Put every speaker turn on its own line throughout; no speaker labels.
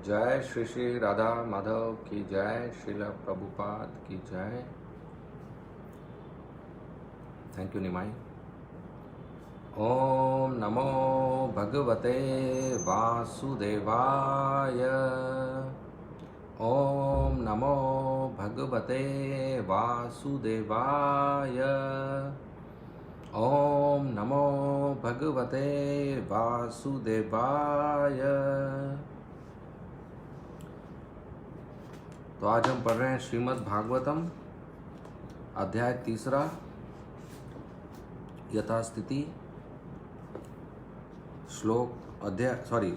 जय श्री श्री राधा माधव की जय, श्रील प्रभुपाद की जय। थैंक यू निमाई। ओम नमो भगवते वासुदेवाय। ओम नमो भगवते वासुदेवाय। ओम नमो भगवते वासुदेवाय। तो आज हम पढ़ रहे हैं श्रीमद् भागवतम अध्याय 3 यथास्थिति,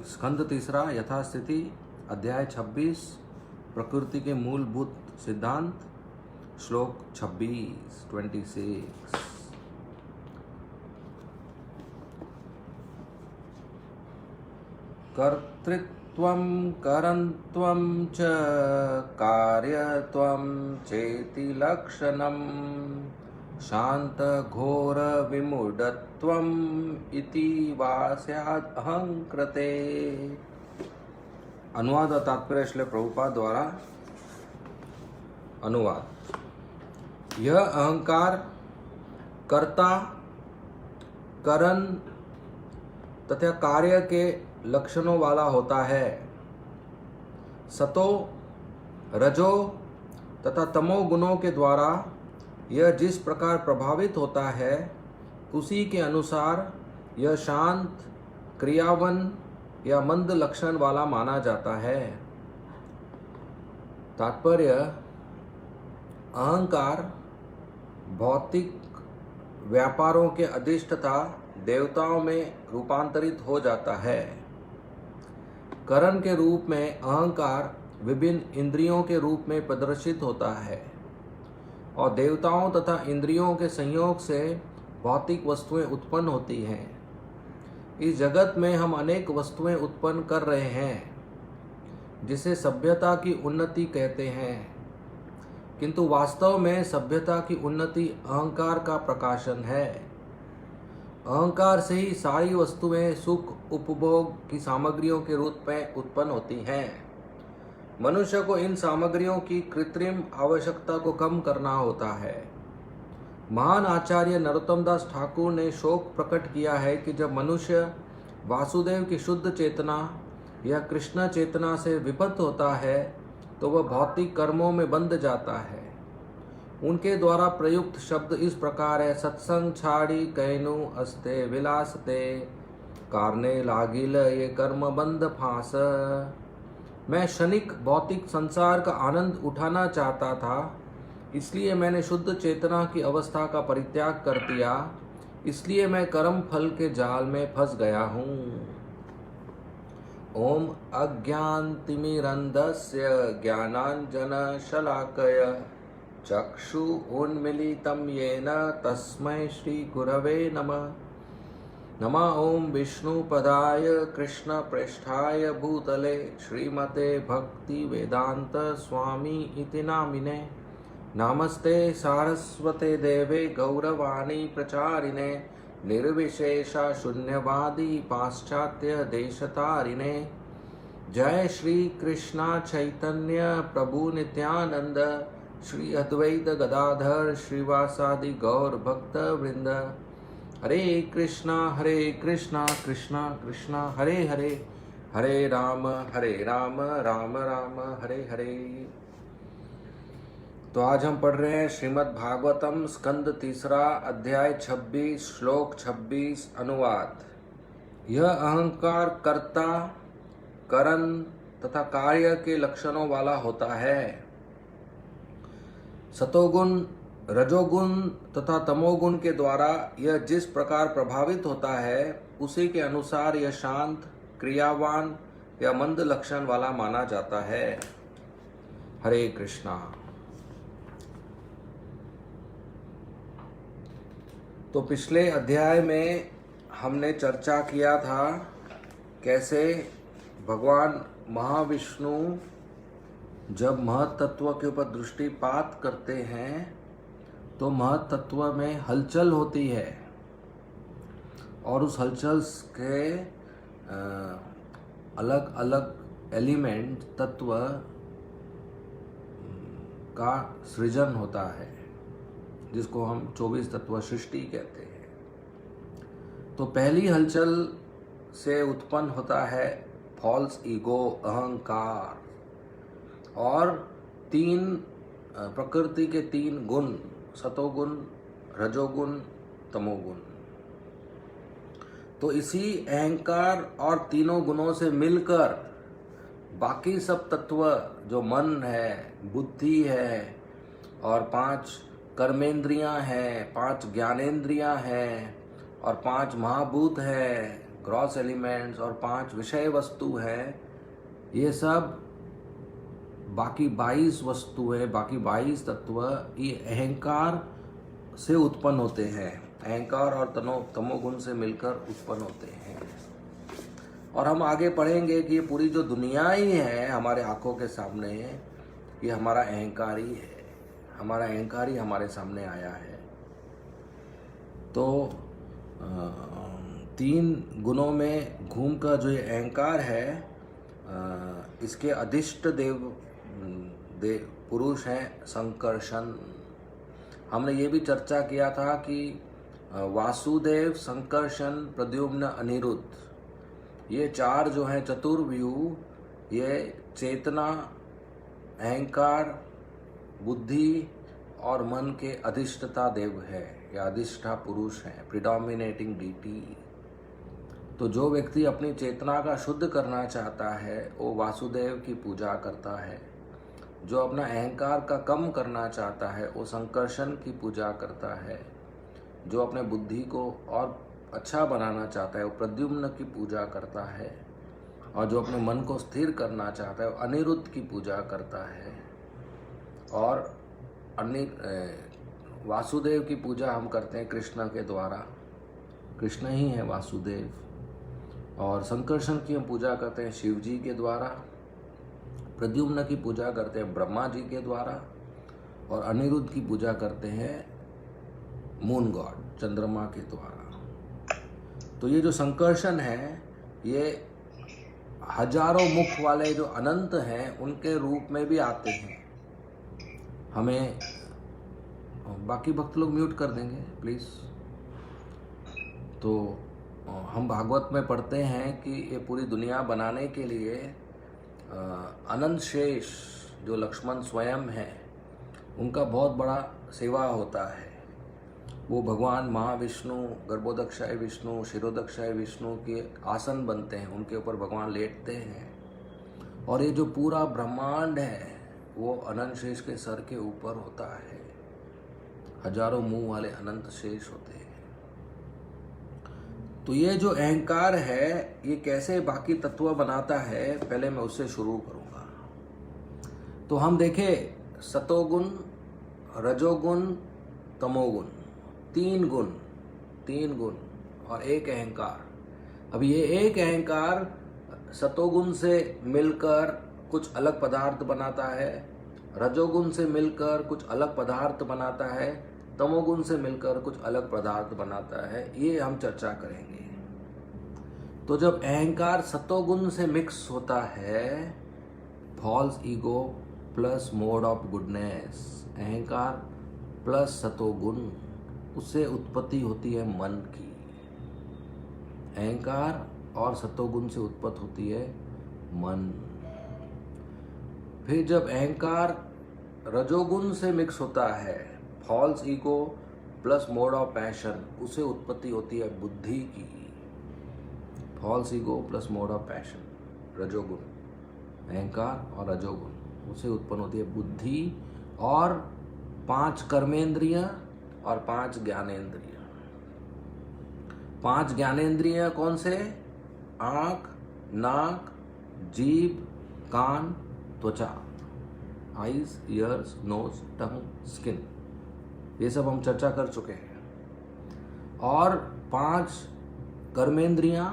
स्कंद 3 यथास्थिति, अध्याय 26 प्रकृति के मूलभूत सिद्धांत, श्लोक 26। कर्तृत्वं करन्त्वं च कार्यत्वं चेति लक्षणं शान्तघोरविमूढत्वम् इति वा स्यात् अहंकृते। अनुवाद और तात्पर्य श्रील प्रभुपाद द्वारा अनुवाद। यह अहंकार कर्ता, करण तथा कार्य के लक्षणों वाला होता है। सतो, रजो तथा तमो गुणों के द्वारा यह जिस प्रकार प्रभावित होता है उसी के अनुसार यह शांत, क्रियावन या मंद लक्षण वाला माना जाता है। तात्पर्य, अहंकार भौतिक व्यापारों के अधिष्ठता देवताओं में रूपांतरित हो जाता है। करण के रूप में अहंकार विभिन्न इंद्रियों के रूप में प्रदर्शित होता है और देवताओं तथा इंद्रियों के संयोग से भौतिक वस्तुएं उत्पन्न होती हैं। इस जगत में हम अनेक वस्तुएं उत्पन्न कर रहे हैं जिसे सभ्यता की उन्नति कहते हैं, किंतु वास्तव में सभ्यता की उन्नति अहंकार का प्रकाशन है। अहंकार से ही सारी वस्तुएं सुख उपभोग की सामग्रियों के रूप में उत्पन्न होती हैं। मनुष्य को इन सामग्रियों की कृत्रिम आवश्यकता को कम करना होता है। महान आचार्य नरोत्तम दास ठाकुर ने शोक प्रकट किया है कि जब मनुष्य वासुदेव की शुद्ध चेतना या कृष्ण चेतना से विपत्त होता है तो वह भौतिक कर्मों में बंध जाता है। उनके द्वारा प्रयुक्त शब्द इस प्रकार है: सत्संग छाड़ी कैनु अस्ते विलासते, कारने लागिल ये कर्म बंध फांस। मैं क्षणिक भौतिक संसार का आनंद उठाना चाहता था, इसलिए मैंने शुद्ध चेतना की अवस्था का परित्याग कर दिया। इसलिए मैं कर्म फल के जाल में फंस गया हूँ। ओम अज्ञानतिमिरन्धस्य ज्ञानाञ्जनशलाकया चक्षु उन्मीलितं येन तस्मै श्री गुरवे नमः। नमः ओम विष्णुपदाय कृष्णप्रेष्ठाय भूतले श्रीमते भक्ति वेदांत स्वामी इति नामिने। नमस्ते सारस्वते देवे गौरवाणी प्रचारिणे, निर्विशेषा शून्यवादी पाश्चात्य देशतारिणे। जय श्री कृष्णा चैतन्य प्रभु नित्यानंद, श्री अद्वैत गदाधर श्रीवासादि गौर भक्त वृंद। हरे कृष्णा कृष्णा कृष्णा हरे हरे, हरे राम राम राम हरे हरे। तो आज हम पढ़ रहे हैं श्रीमद् भागवतम स्कंद 3 अध्याय 26 श्लोक 26 अनुवाद। यह अहंकार कर्ता, करण तथा कार्य के लक्षणों वाला होता है। सतोगुण, रजोगुण तथा तमोगुण के द्वारा यह जिस प्रकार प्रभावित होता है उसी के अनुसार यह शांत, क्रियावान या मंद लक्षण वाला माना जाता है। हरे कृष्णा। तो पिछले अध्याय में हमने चर्चा किया था कैसे भगवान महाविष्णु जब महत तत्व के ऊपर दृष्टिपात करते हैं तो महत तत्व में हलचल होती है और उस हलचल के अलग अलग एलिमेंट तत्व का सृजन होता है, जिसको हम 24 तत्व सृष्टि कहते हैं। तो पहली हलचल से उत्पन्न होता है फॉल्स ईगो, अहंकार, और प्रकृति के 3 गुण, सतोगुण, रजोगुण, तमोगुण। तो इसी अहंकार और तीनों गुणों से मिलकर बाकी सब तत्व जो मन है, बुद्धि है, और 5 कर्मेंद्रियां हैं, 5 ज्ञानेंद्रियां हैं, और 5 महाभूत है, ग्रॉस एलिमेंट्स, और 5 विषय वस्तु है, ये सब बाकी 22 वस्तुएं, बाकी 22 तत्व ये अहंकार से उत्पन्न होते हैं। अहंकार और तमोगुण से मिलकर उत्पन्न होते हैं। और हम आगे पढ़ेंगे कि ये पूरी जो दुनिया ही है हमारे आंखों के सामने, ये हमारा अहंकार ही है। हमारा अहंकार ही हमारे सामने आया है। तो 3 गुणों में घूमकर जो ये अहंकार है, इसके अधिष्ट देव पुरुष हैं संकर्षण। हमने ये भी चर्चा किया था कि वासुदेव, संकर्षण, प्रद्युम्न, अनिरुद्ध, ये 4 जो हैं चतुर्व्यूह, ये चेतना, अहंकार, बुद्धि और मन के अधिष्ठता देव है या अधिष्ठा पुरुष है, प्रिडोमिनेटिंग डीटी। तो जो व्यक्ति अपनी चेतना का शुद्ध करना चाहता है वो वासुदेव की पूजा करता है। जो अपना अहंकार का कम करना चाहता है वो संकर्षण की पूजा करता है। जो अपने बुद्धि को और अच्छा बनाना चाहता है वो प्रद्युम्न की पूजा करता है। और जो अपने मन को स्थिर करना चाहता है वो अनिरुद्ध की पूजा करता है। और वासुदेव की पूजा हम करते हैं कृष्ण के द्वारा, कृष्ण ही है वासुदेव। और संकर्षण की हम पूजा करते हैं शिव जी के द्वारा, प्रद्युम्न की पूजा करते हैं ब्रह्मा जी के द्वारा, और अनिरुद्ध की पूजा करते हैं मून गॉड, चंद्रमा के द्वारा। तो ये जो संकर्षण है ये हजारों मुख वाले जो अनंत हैं उनके रूप में भी आते हैं। हमें बाकी भक्त लोग म्यूट कर देंगे प्लीज। तो हम भागवत में पढ़ते हैं कि ये पूरी दुनिया बनाने के लिए अनंत शेष जो लक्ष्मण स्वयं है उनका बहुत बड़ा सेवा होता है। वो भगवान महाविष्णु, गर्भोदक्षाय विष्णु, शिरोदक्षाय विष्णु के आसन बनते हैं, उनके ऊपर भगवान लेटते हैं। और ये जो पूरा ब्रह्मांड है वो अनंत शेष के सर के ऊपर होता है। हजारों मुंह वाले अनंत शेष होते हैं। तो ये जो अहंकार है ये कैसे बाकी तत्व बनाता है, पहले मैं उससे शुरू करूंगा। तो हम देखें सतोगुण, रजोगुण, तमोगुण, 3 गुण और एक अहंकार। अब ये एक अहंकार सतोगुण से मिलकर कुछ अलग पदार्थ बनाता है, रजोगुण से मिलकर कुछ अलग पदार्थ बनाता है, तमोगुण से मिलकर कुछ अलग पदार्थ बनाता है। ये हम चर्चा करेंगे। तो जब अहंकार सतोगुण से मिक्स होता है, false ego plus mode of goodness, अहंकार प्लस सतोगुण, उससे उत्पत्ति होती है मन की। अहंकार और सतोगुण से उत्पत्ति होती है मन। फिर जब अहंकार रजोगुण से मिक्स होता है, false ego plus mode of passion, उसे उत्पत्ति होती है बुद्धि की। False ego plus mode of passion, रजोगुण, अहंकार और रजोगुण, उसे उत्पन्न होती है बुद्धि और 5 कर्मेंद्रियां और 5 ज्ञानेंद्रियां। 5 ज्ञानेंद्रियां कौन से? आंख, नाक, जीभ, कान, त्वचा, eyes, ears, nose, tongue, skin, ये सब हम चर्चा कर चुके हैं। और 5 कर्मेंद्रियां,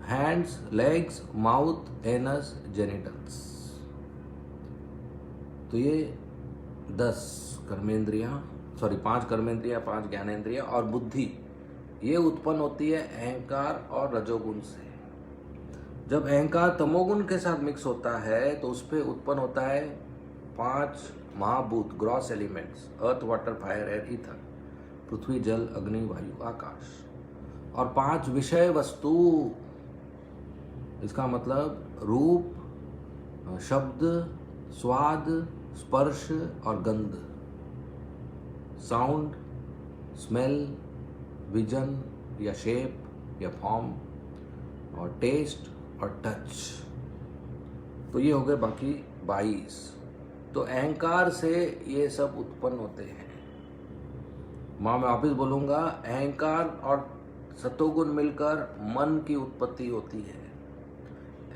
hands, legs, mouth, anus, genitals. तो ये 5 कर्मेंद्रियां, 5 ज्ञानेंद्रियां और बुद्धि, ये उत्पन्न होती है अहंकार और रजोगुण से। जब अहंकार तमोगुण के साथ मिक्स होता है तो उस पर उत्पन्न होता है 5 महाभूत, ग्रॉस एलिमेंट्स, अर्थ, वाटर, फायर, एयर, ईथर, पृथ्वी, जल, अग्नि, वायु, आकाश, और 5 विषय वस्तु। इसका मतलब रूप, शब्द, स्वाद, स्पर्श और गंध, साउंड, स्मेल, विजन या शेप या फॉर्म, और टेस्ट और टच। तो ये हो गए बाकी 22। तो अहंकार से ये सब उत्पन्न होते हैं। मैं वापिस बोलूँगा, अहंकार और सतोगुण मिलकर मन की उत्पत्ति होती है।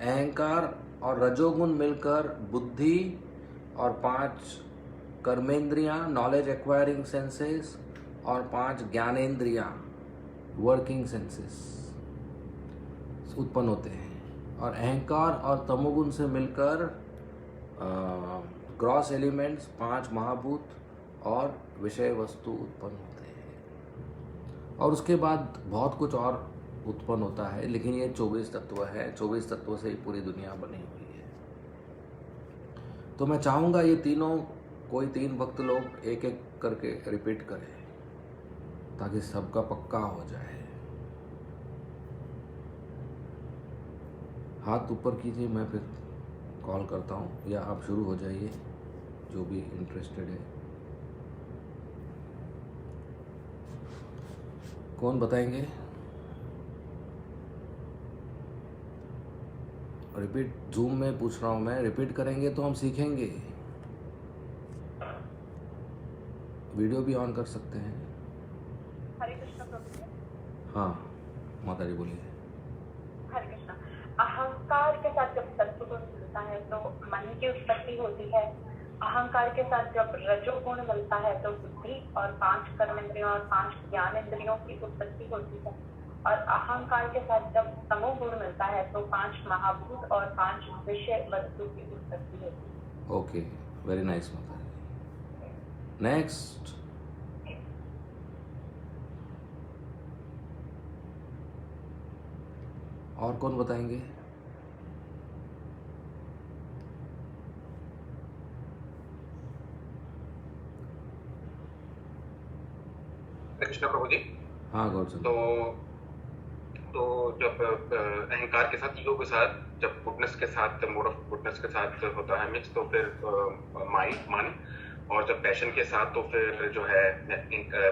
अहंकार और रजोगुण मिलकर बुद्धि और 5 कर्मेंद्रियां, नॉलेज एक्वायरिंग सेंसेस, और 5 ज्ञानेंद्रियां, वर्किंग सेंसेस उत्पन्न होते हैं। और अहंकार और तमोगुण से मिलकर ग्रॉस एलिमेंट्स, 5 महाभूत और विषय वस्तु उत्पन्न होते हैं। और उसके बाद बहुत कुछ और उत्पन्न होता है, लेकिन ये 24 तत्व है। 24 तत्वों से ही पूरी दुनिया बनी हुई है। तो मैं चाहूँगा ये तीनों, कोई 3 भक्त लोग एक एक करके रिपीट करें ताकि सबका पक्का हो जाए। हाथ ऊपर कीजिए, मैं फिर कॉल करता हूँ, या आप शुरू हो जाइए जो भी इंटरेस्टेड है। कौन बताएंगे? रिपीट, जूम में पूछ रहा हूँ मैं, रिपीट करेंगे तो हम सीखेंगे। वीडियो भी ऑन कर सकते हैं।
हरे कृष्ण प्रभु जी।
हाँ माता जी बोलिए।
हरे कृष्ण। अहंकार के साथ जब सत्वगुण मिलता है तो मन की उत्पत्ति होती है। अहंकार के साथ जब रजोगुण मिलता है तो बुद्धि और 5 कर्मेंद्रियों और 5 ज्ञानेंद्रियों की उत्पत्ति होती है। और अहंकार के साथ जब तमोगुण मिलता है तो 5 महाभूत और 5 विषय वस्तु की उत्पत्ति होती है।
ओके, वेरी नाइस माता जी। नेक्स्ट। और कौन बताएंगे?
कृष्ण प्रभु जी।
हाँ गौरचंद।
तो जब अहंकार के साथ, ईगो के साथ, जब गुडनेस के साथ, मोड ऑफ गुडनेस के साथ होता है मिक्स, तो फिर माइंड, मन, और जब पैशन के साथ तो फिर जो है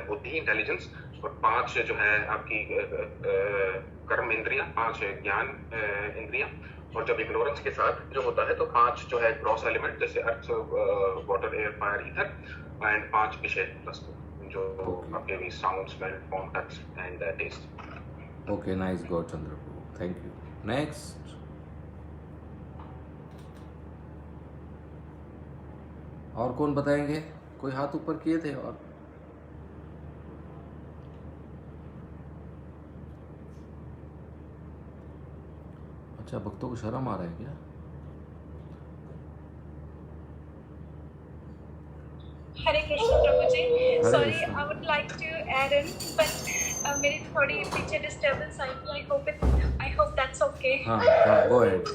बुद्धि, इंटेलिजेंस, और 5 जो है आपकी कर्म इंद्रियां, 5 ज्ञान इंद्रियां, और जब इग्नोरेंस के साथ जो होता है तो 5 जो है ग्रॉस एलिमेंट, जैसे earth, water, air, fire, ether, and 5 विषय वस्तु जो आपके भी sound, smell, form, touch and taste.
Okay, nice Gaurchandra Prabhu, thank you. Next. और कौन बताएंगे? कोई हाथ ऊपर किए थे? और अच्छा, भक्तों को शर्म आ रहा है क्या?
हरे कृष्ण प्रभु जी।
Hare
sorry,
Krishna.
I would like to add in, but मेरी थोड़ी पीछे डिस्टर्बेंस आई थी। I hope that's okay.
हाँ, गो अहेड।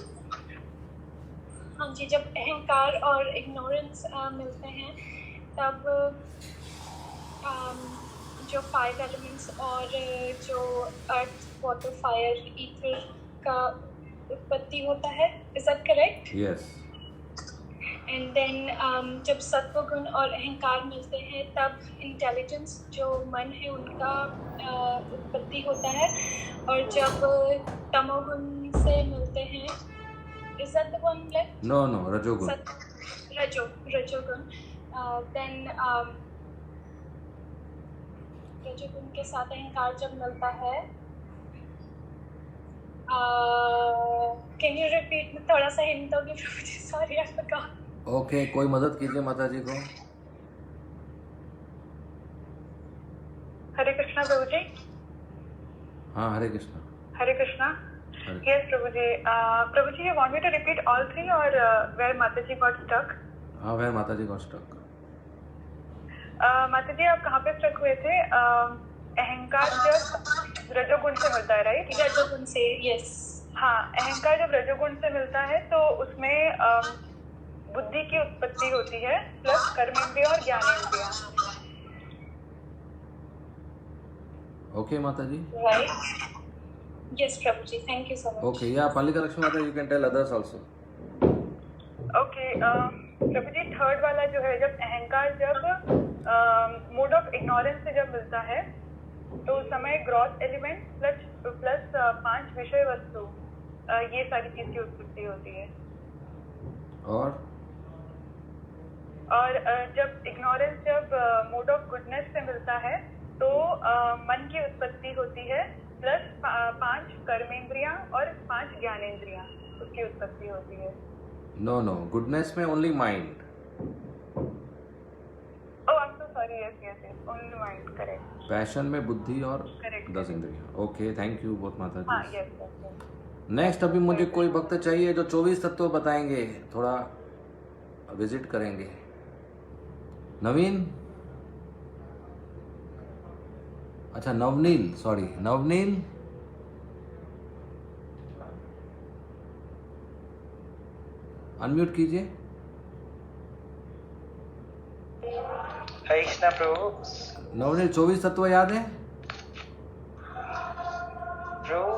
हाँ जी, जब अहंकार और इग्नोरेंस मिलते हैं तब जो 5 एलिमेंट्स और जो अर्थ, वाटर, फायर, ईथर का उत्पत्ति होता है। Is that correct?
Yes.
And then जब सत्वगुण और अहंकार मिलते हैं तब इंटेलिजेंस, जो मन है, उनका उत्पत्ति होता है। और जब तमोगुण से मिलते हैं, is that the one left?
No, रजोगुण।
रजोगुण। देन रजोगुण के साथ अहंकार जब मिलता है, कैन यू रिपीट? थोड़ा सा हिंट दोगे प्रभु जी? Sorry, I forgot.
ओके, कोई मदद कीजिए माता जी को।
हरे कृष्णा प्रभु जी।
हाँ, हरे कृष्णा।
हरे कृष्णा। यस प्रभु जी। प्रभु जी, you want me to repeat all 3 or where माता जी got stuck?
हाँ, where माता जी got stuck?
माता जी, आप कहाँ पे स्टक हुए थे? अहंकार जब रजोगुण से मिलता है, राइट?
रजोगुण से, यस।
हाँ, अहंकार जब रजोगुण से मिलता है तो उसमें बुद्धि की उत्पत्ति होती है प्लस कर्मेंद्रिय और ज्ञानेंद्रिय।
ओके माता जी।
Right.
Yes, Prabhuji. Thank you so much.
Okay, या पालिका लक्ष्मी माता, you can tell others also.
Okay प्रभु जी, थर्ड वाला जो है, जब अहंकार जब मोड ऑफ इग्नोरेंस से जब मिलता है तो उस समय ग्रॉस एलिमेंट प्लस 5 विषय वस्तु, ये सारी चीज की उत्पत्ति होती है। और जब इग्नोरेंस जब मोड ऑफ गुडनेस से मिलता है तो मन की उत्पत्ति होती है प्लस 5 कर्मेंद्रियां और 5 ज्ञानेंद्रियां, उसकी उत्पत्ति होती है।
नो, गुडनेस में only mind.
Oh, I am so sorry, yes, only mind, correct.
Passion में बुद्धि और
Correct.
10 इंद्रियां। ओके, थैंक यू बहुत माता
हाँ,
जी।
यस।
नेक्स्ट अभी मुझे कोई भक्त चाहिए जो 24 तत्व बताएंगे, थोड़ा विजिट करेंगे। नवीन, अच्छा नवनील, सॉरी नवनील। अनम्यूट कीजिए।
हरे कृष्णा प्रभु।
नवनील, 24 तत्व याद है?
प्रभु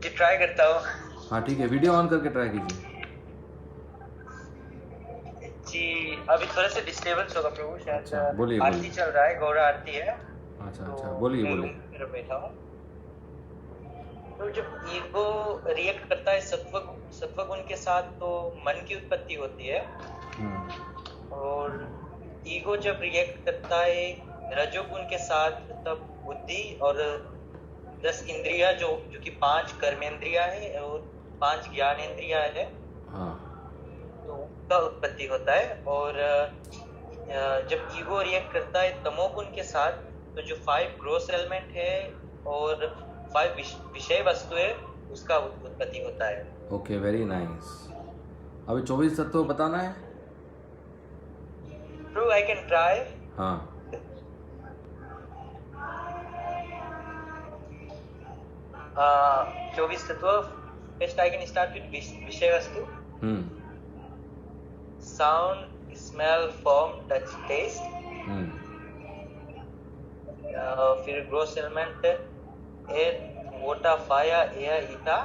जी ट्राई करता हूँ।
हाँ ठीक है, वीडियो ऑन करके ट्राई कीजिए।
जी अभी थोड़ा सा डिस्टर्बेंस होगा प्रभु, शायद।
अच्छा, बोलिए,
आरती
बोलिए।
चल रहा है, गौरा आरती है।
अच्छा,
तो
बोलिए।
मैं रूम में बैठा हूँ। तो जब ईगो रिएक्ट करता है सत्व गुण के साथ तो मन की उत्पत्ति होती है। और ईगो जब रिएक्ट करता है रजोगुण के साथ तब बुद्धि और 10 इंद्रिया जो कि 5 कर्मेंद्रिया है और 5 ज्ञानेंद्रिया है, तो उनका उत्पत्ति होता है। और जब ईगो रिएक्ट करता है तमोगुण के साथ तो जो 5 ग्रोस एलिमेंट है और 5 विषय वस्तु है, उसका उत्पत्ति होता है।
Okay, very nice. अभी 24 तत्व बताना है।
True, I can try.
हाँ,
24 तत्व। First I can start with विषय वस्तु। Sound, smell, form, touch, taste. फिर gross element air, water, fire, air, ether.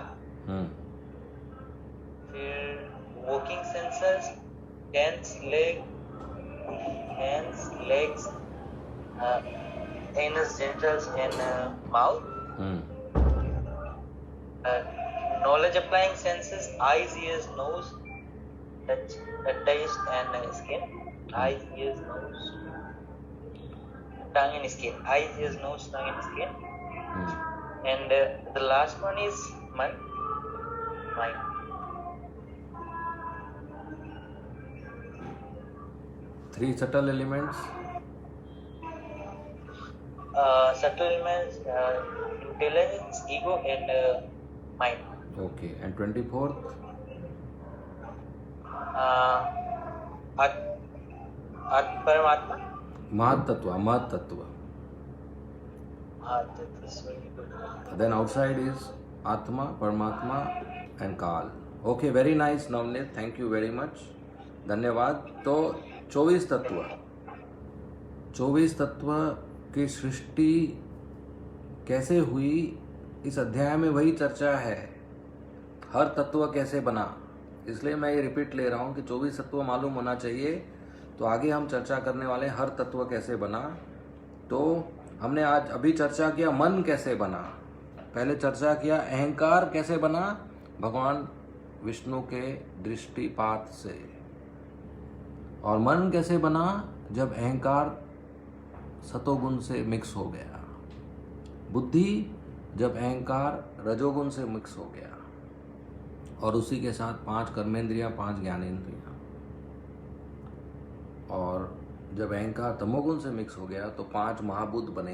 फिर walking sensors, hands, legs, anus, genitals and mouth. Knowledge applying senses, eyes, ears, nose, touch, taste and skin. Eyes, ears, nose, tongue and skin. Eyes, ears, nose, tongue and skin. And the last one is mind.
3 subtle elements.
Subtle elements, intelligence, ego and mind.
Okay, and 24th?
परमात्मा।
महत्तत्व. Then outside is Atma, Paramatma and Kal. Okay, very nice Navneet, thank you very much. धन्यवाद। तो 24 तत्व की सृष्टि कैसे हुई, इस अध्याय में वही चर्चा है। हर तत्व कैसे बना, इसलिए मैं ये रिपीट ले रहा हूँ कि 24 तत्व मालूम होना चाहिए। तो आगे हम चर्चा करने वाले हैं हर तत्व कैसे बना। तो हमने आज अभी चर्चा किया मन कैसे बना, पहले चर्चा किया अहंकार कैसे बना, भगवान विष्णु के दृष्टिपात से। और मन कैसे बना, जब अहंकार सतोगुण से मिक्स हो गया। बुद्धि जब अहंकार रजोगुण से मिक्स हो गया, और उसी के साथ 5 कर्मेंद्रियां, 5 ज्ञानेंद्रियां। और जब अहंकार तमोगुण से मिक्स हो गया तो 5 महाभूत बने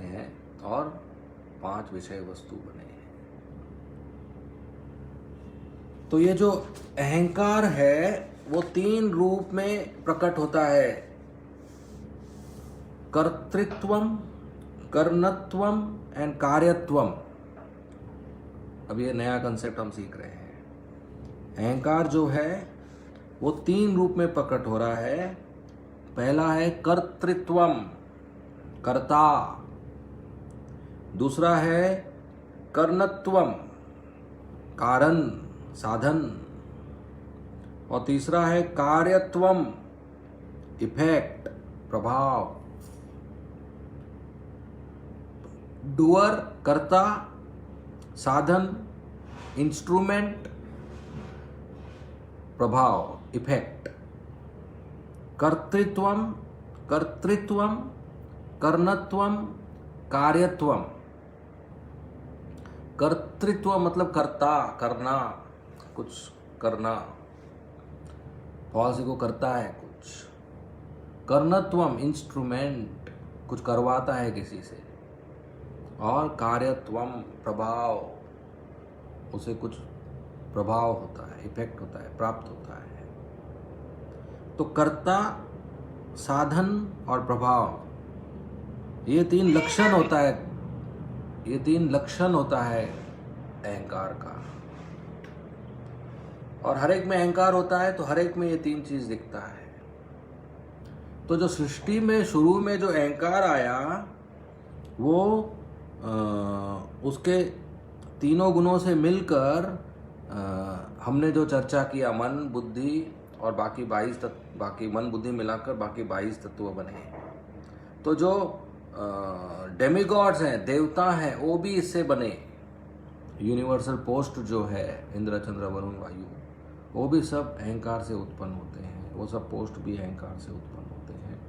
हैं और 5 विषय वस्तु बने हैं। तो ये जो अहंकार है वो 3 रूप में प्रकट होता है। कर्तृत्वम, कर्णत्वम एंड कार्यत्वम। अब ये नया कंसेप्ट हम सीख रहे हैं। अहंकार जो है वो 3 रूप में प्रकट हो रहा है। पहला है कर्तृत्वम, कर्ता। दूसरा है कर्णत्वम, कारण, साधन। और तीसरा है कार्यत्वम, इफेक्ट, प्रभाव। डूअर, कर्ता, साधन, इंस्ट्रूमेंट, प्रभाव, इफेक्ट। कर्तृत्वम, कर्तृत्वम, कर्णत्वम, कार्यत्वम। कर्तृत्व मतलब कर्ता, करना, कुछ करना। पॉलिसी को करता है कुछ। कर्णत्वम, इंस्ट्रूमेंट, कुछ करवाता है किसी से। और कार्यत्वम, प्रभाव, उसे कुछ प्रभाव होता है, इफेक्ट होता है, प्राप्त होता है। तो कर्ता, साधन और प्रभाव, ये 3 लक्षण होता है। ये 3 लक्षण होता है अहंकार का। और हर एक में अहंकार होता है तो हर एक में ये 3 चीज दिखता है। तो जो सृष्टि में शुरू में जो अहंकार आया वो उसके तीनों गुणों से मिलकर हमने जो चर्चा किया, मन, बुद्धि और बाकी 22 तत्व, बाकी मन बुद्धि मिलाकर बाकी 22 तत्व बने। तो जो डेमिगॉड्स हैं, देवता हैं, वो भी इससे बने। यूनिवर्सल पोस्ट जो है, इंद्र, चंद्र, वरुण, वायु, वो भी सब अहंकार से उत्पन्न होते हैं। वो सब पोस्ट भी अहंकार से उत्पन्न होते हैं।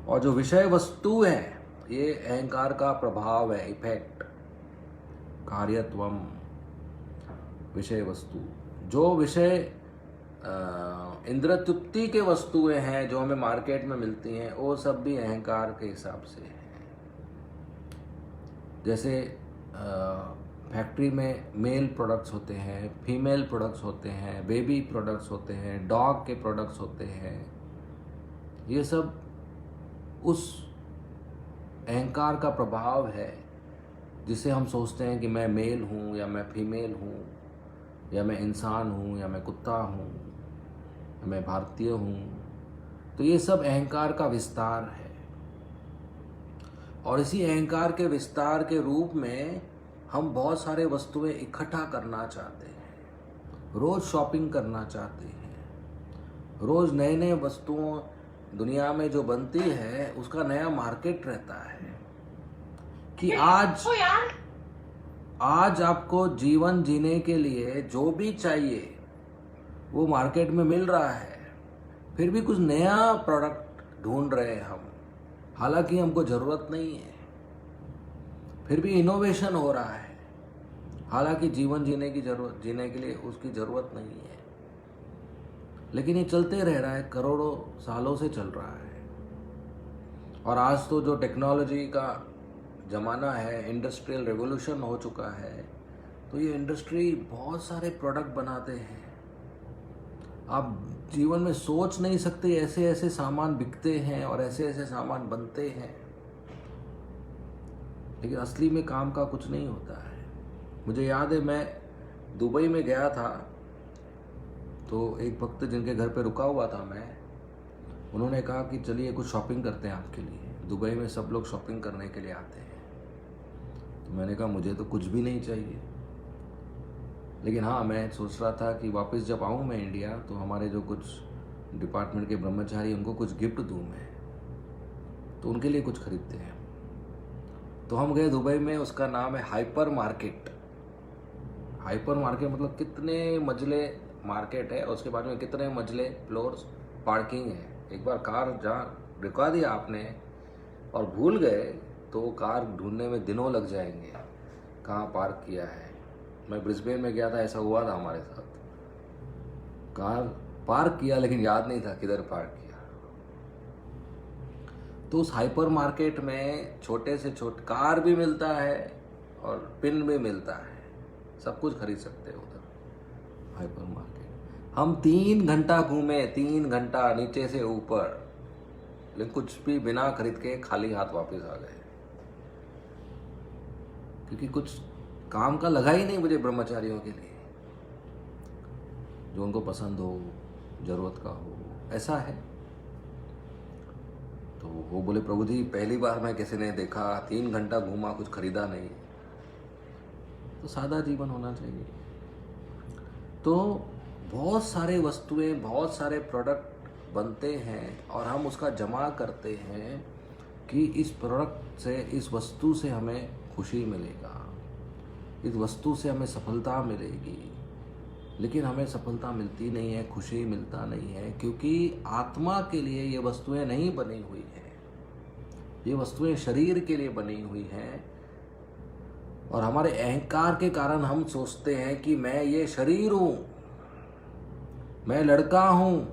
और जो विषय वस्तु है, ये अहंकार का प्रभाव है, इफेक्ट, कार्यत्वम, विषय वस्तु। जो विषय इंद्र तृप्ति के वस्तुएं हैं जो हमें मार्केट में मिलती हैं, वो सब भी अहंकार के हिसाब से हैं। जैसे फैक्ट्री में मेल प्रोडक्ट्स होते हैं, फीमेल प्रोडक्ट्स होते हैं, बेबी प्रोडक्ट्स होते हैं, डॉग के प्रोडक्ट्स होते हैं। ये सब उस अहंकार का प्रभाव है जिसे हम सोचते हैं कि मैं मेल हूँ या मैं फीमेल हूँ, या मैं इंसान हूँ या मैं कुत्ता हूँ, या मैं भारतीय हूँ। तो ये सब अहंकार का विस्तार है। और इसी अहंकार के विस्तार के रूप में हम बहुत सारे वस्तुएं इकट्ठा करना चाहते हैं, रोज शॉपिंग करना चाहते हैं, रोज नए नए वस्तुओं दुनिया में जो बनती है उसका नया मार्केट रहता है कि आज आपको जीवन जीने के लिए जो भी चाहिए वो मार्केट में मिल रहा है। फिर भी कुछ नया प्रोडक्ट ढूंढ रहे हैं हम, हालांकि हमको ज़रूरत नहीं है। फिर भी इनोवेशन हो रहा है, हालांकि जीवन जीने के लिए उसकी ज़रूरत नहीं है। लेकिन ये चलते रह रहा है, करोड़ों सालों से चल रहा है। और आज तो जो टेक्नोलॉजी का ज़माना है, इंडस्ट्रियल रेवोल्यूशन हो चुका है, तो ये इंडस्ट्री बहुत सारे प्रोडक्ट बनाते हैं। आप जीवन में सोच नहीं सकते, ऐसे ऐसे सामान बिकते हैं और ऐसे ऐसे सामान बनते हैं, लेकिन असली में काम का कुछ नहीं होता है। मुझे याद है, मैं दुबई में गया था, तो एक भक्त जिनके घर पे रुका हुआ था मैं, उन्होंने कहा कि चलिए कुछ शॉपिंग करते हैं आपके लिए। दुबई में सब लोग शॉपिंग करने के लिए आते हैं। तो मैंने कहा मुझे तो कुछ भी नहीं चाहिए, लेकिन हाँ, मैं सोच रहा था कि वापस जब आऊँ मैं इंडिया, तो हमारे जो कुछ डिपार्टमेंट के ब्रह्मचारी, उनको कुछ गिफ्ट दूँ मैं, तो उनके लिए कुछ खरीदते हैं। तो हम गए दुबई में, उसका नाम है हाइपर मार्केट। हाइपर मार्केट मतलब कितने मंजिले मार्केट है, उसके बाद में कितने मंजिले फ्लोर्स, पार्किंग है। एक बार कार जहाँ रुका दिया आपने और भूल गए तो कार ढूंढने में दिनों लग जाएंगे कहाँ पार्क किया है। मैं ब्रिस्बेन में गया था, ऐसा हुआ था हमारे साथ। कार पार्क किया लेकिन याद नहीं था किधर पार्क किया। तो उस हाइपर मार्केट में छोटे से छोटे कार भी मिलता है और पिन भी मिलता है, सब कुछ खरीद सकते हो उधर हाइपर मार्केट। हम 3 घंटा घूमे, 3 घंटा नीचे से ऊपर, लेकिन कुछ भी बिना खरीद के खाली हाथ वापस आ गए। क्योंकि कुछ काम का लगा ही नहीं मुझे ब्रह्मचारियों के लिए, जो उनको पसंद हो, जरूरत का हो, ऐसा है। तो वो बोले प्रभु जी पहली बार मैं किसी ने देखा, 3 घंटा घूमा, कुछ खरीदा नहीं। तो सादा जीवन होना चाहिए। तो बहुत सारे वस्तुएं, बहुत सारे प्रोडक्ट बनते हैं और हम उसका जमा करते हैं कि इस प्रोडक्ट से, इस वस्तु से हमें खुशी मिलेगा, इस वस्तु से हमें सफलता मिलेगी। लेकिन हमें सफलता मिलती नहीं है, खुशी मिलता नहीं है, क्योंकि आत्मा के लिए ये वस्तुएं नहीं बनी हुई हैं। ये वस्तुएं शरीर के लिए बनी हुई हैं और हमारे अहंकार के कारण हम सोचते हैं कि मैं ये शरीर हूँ, मैं लड़का हूँ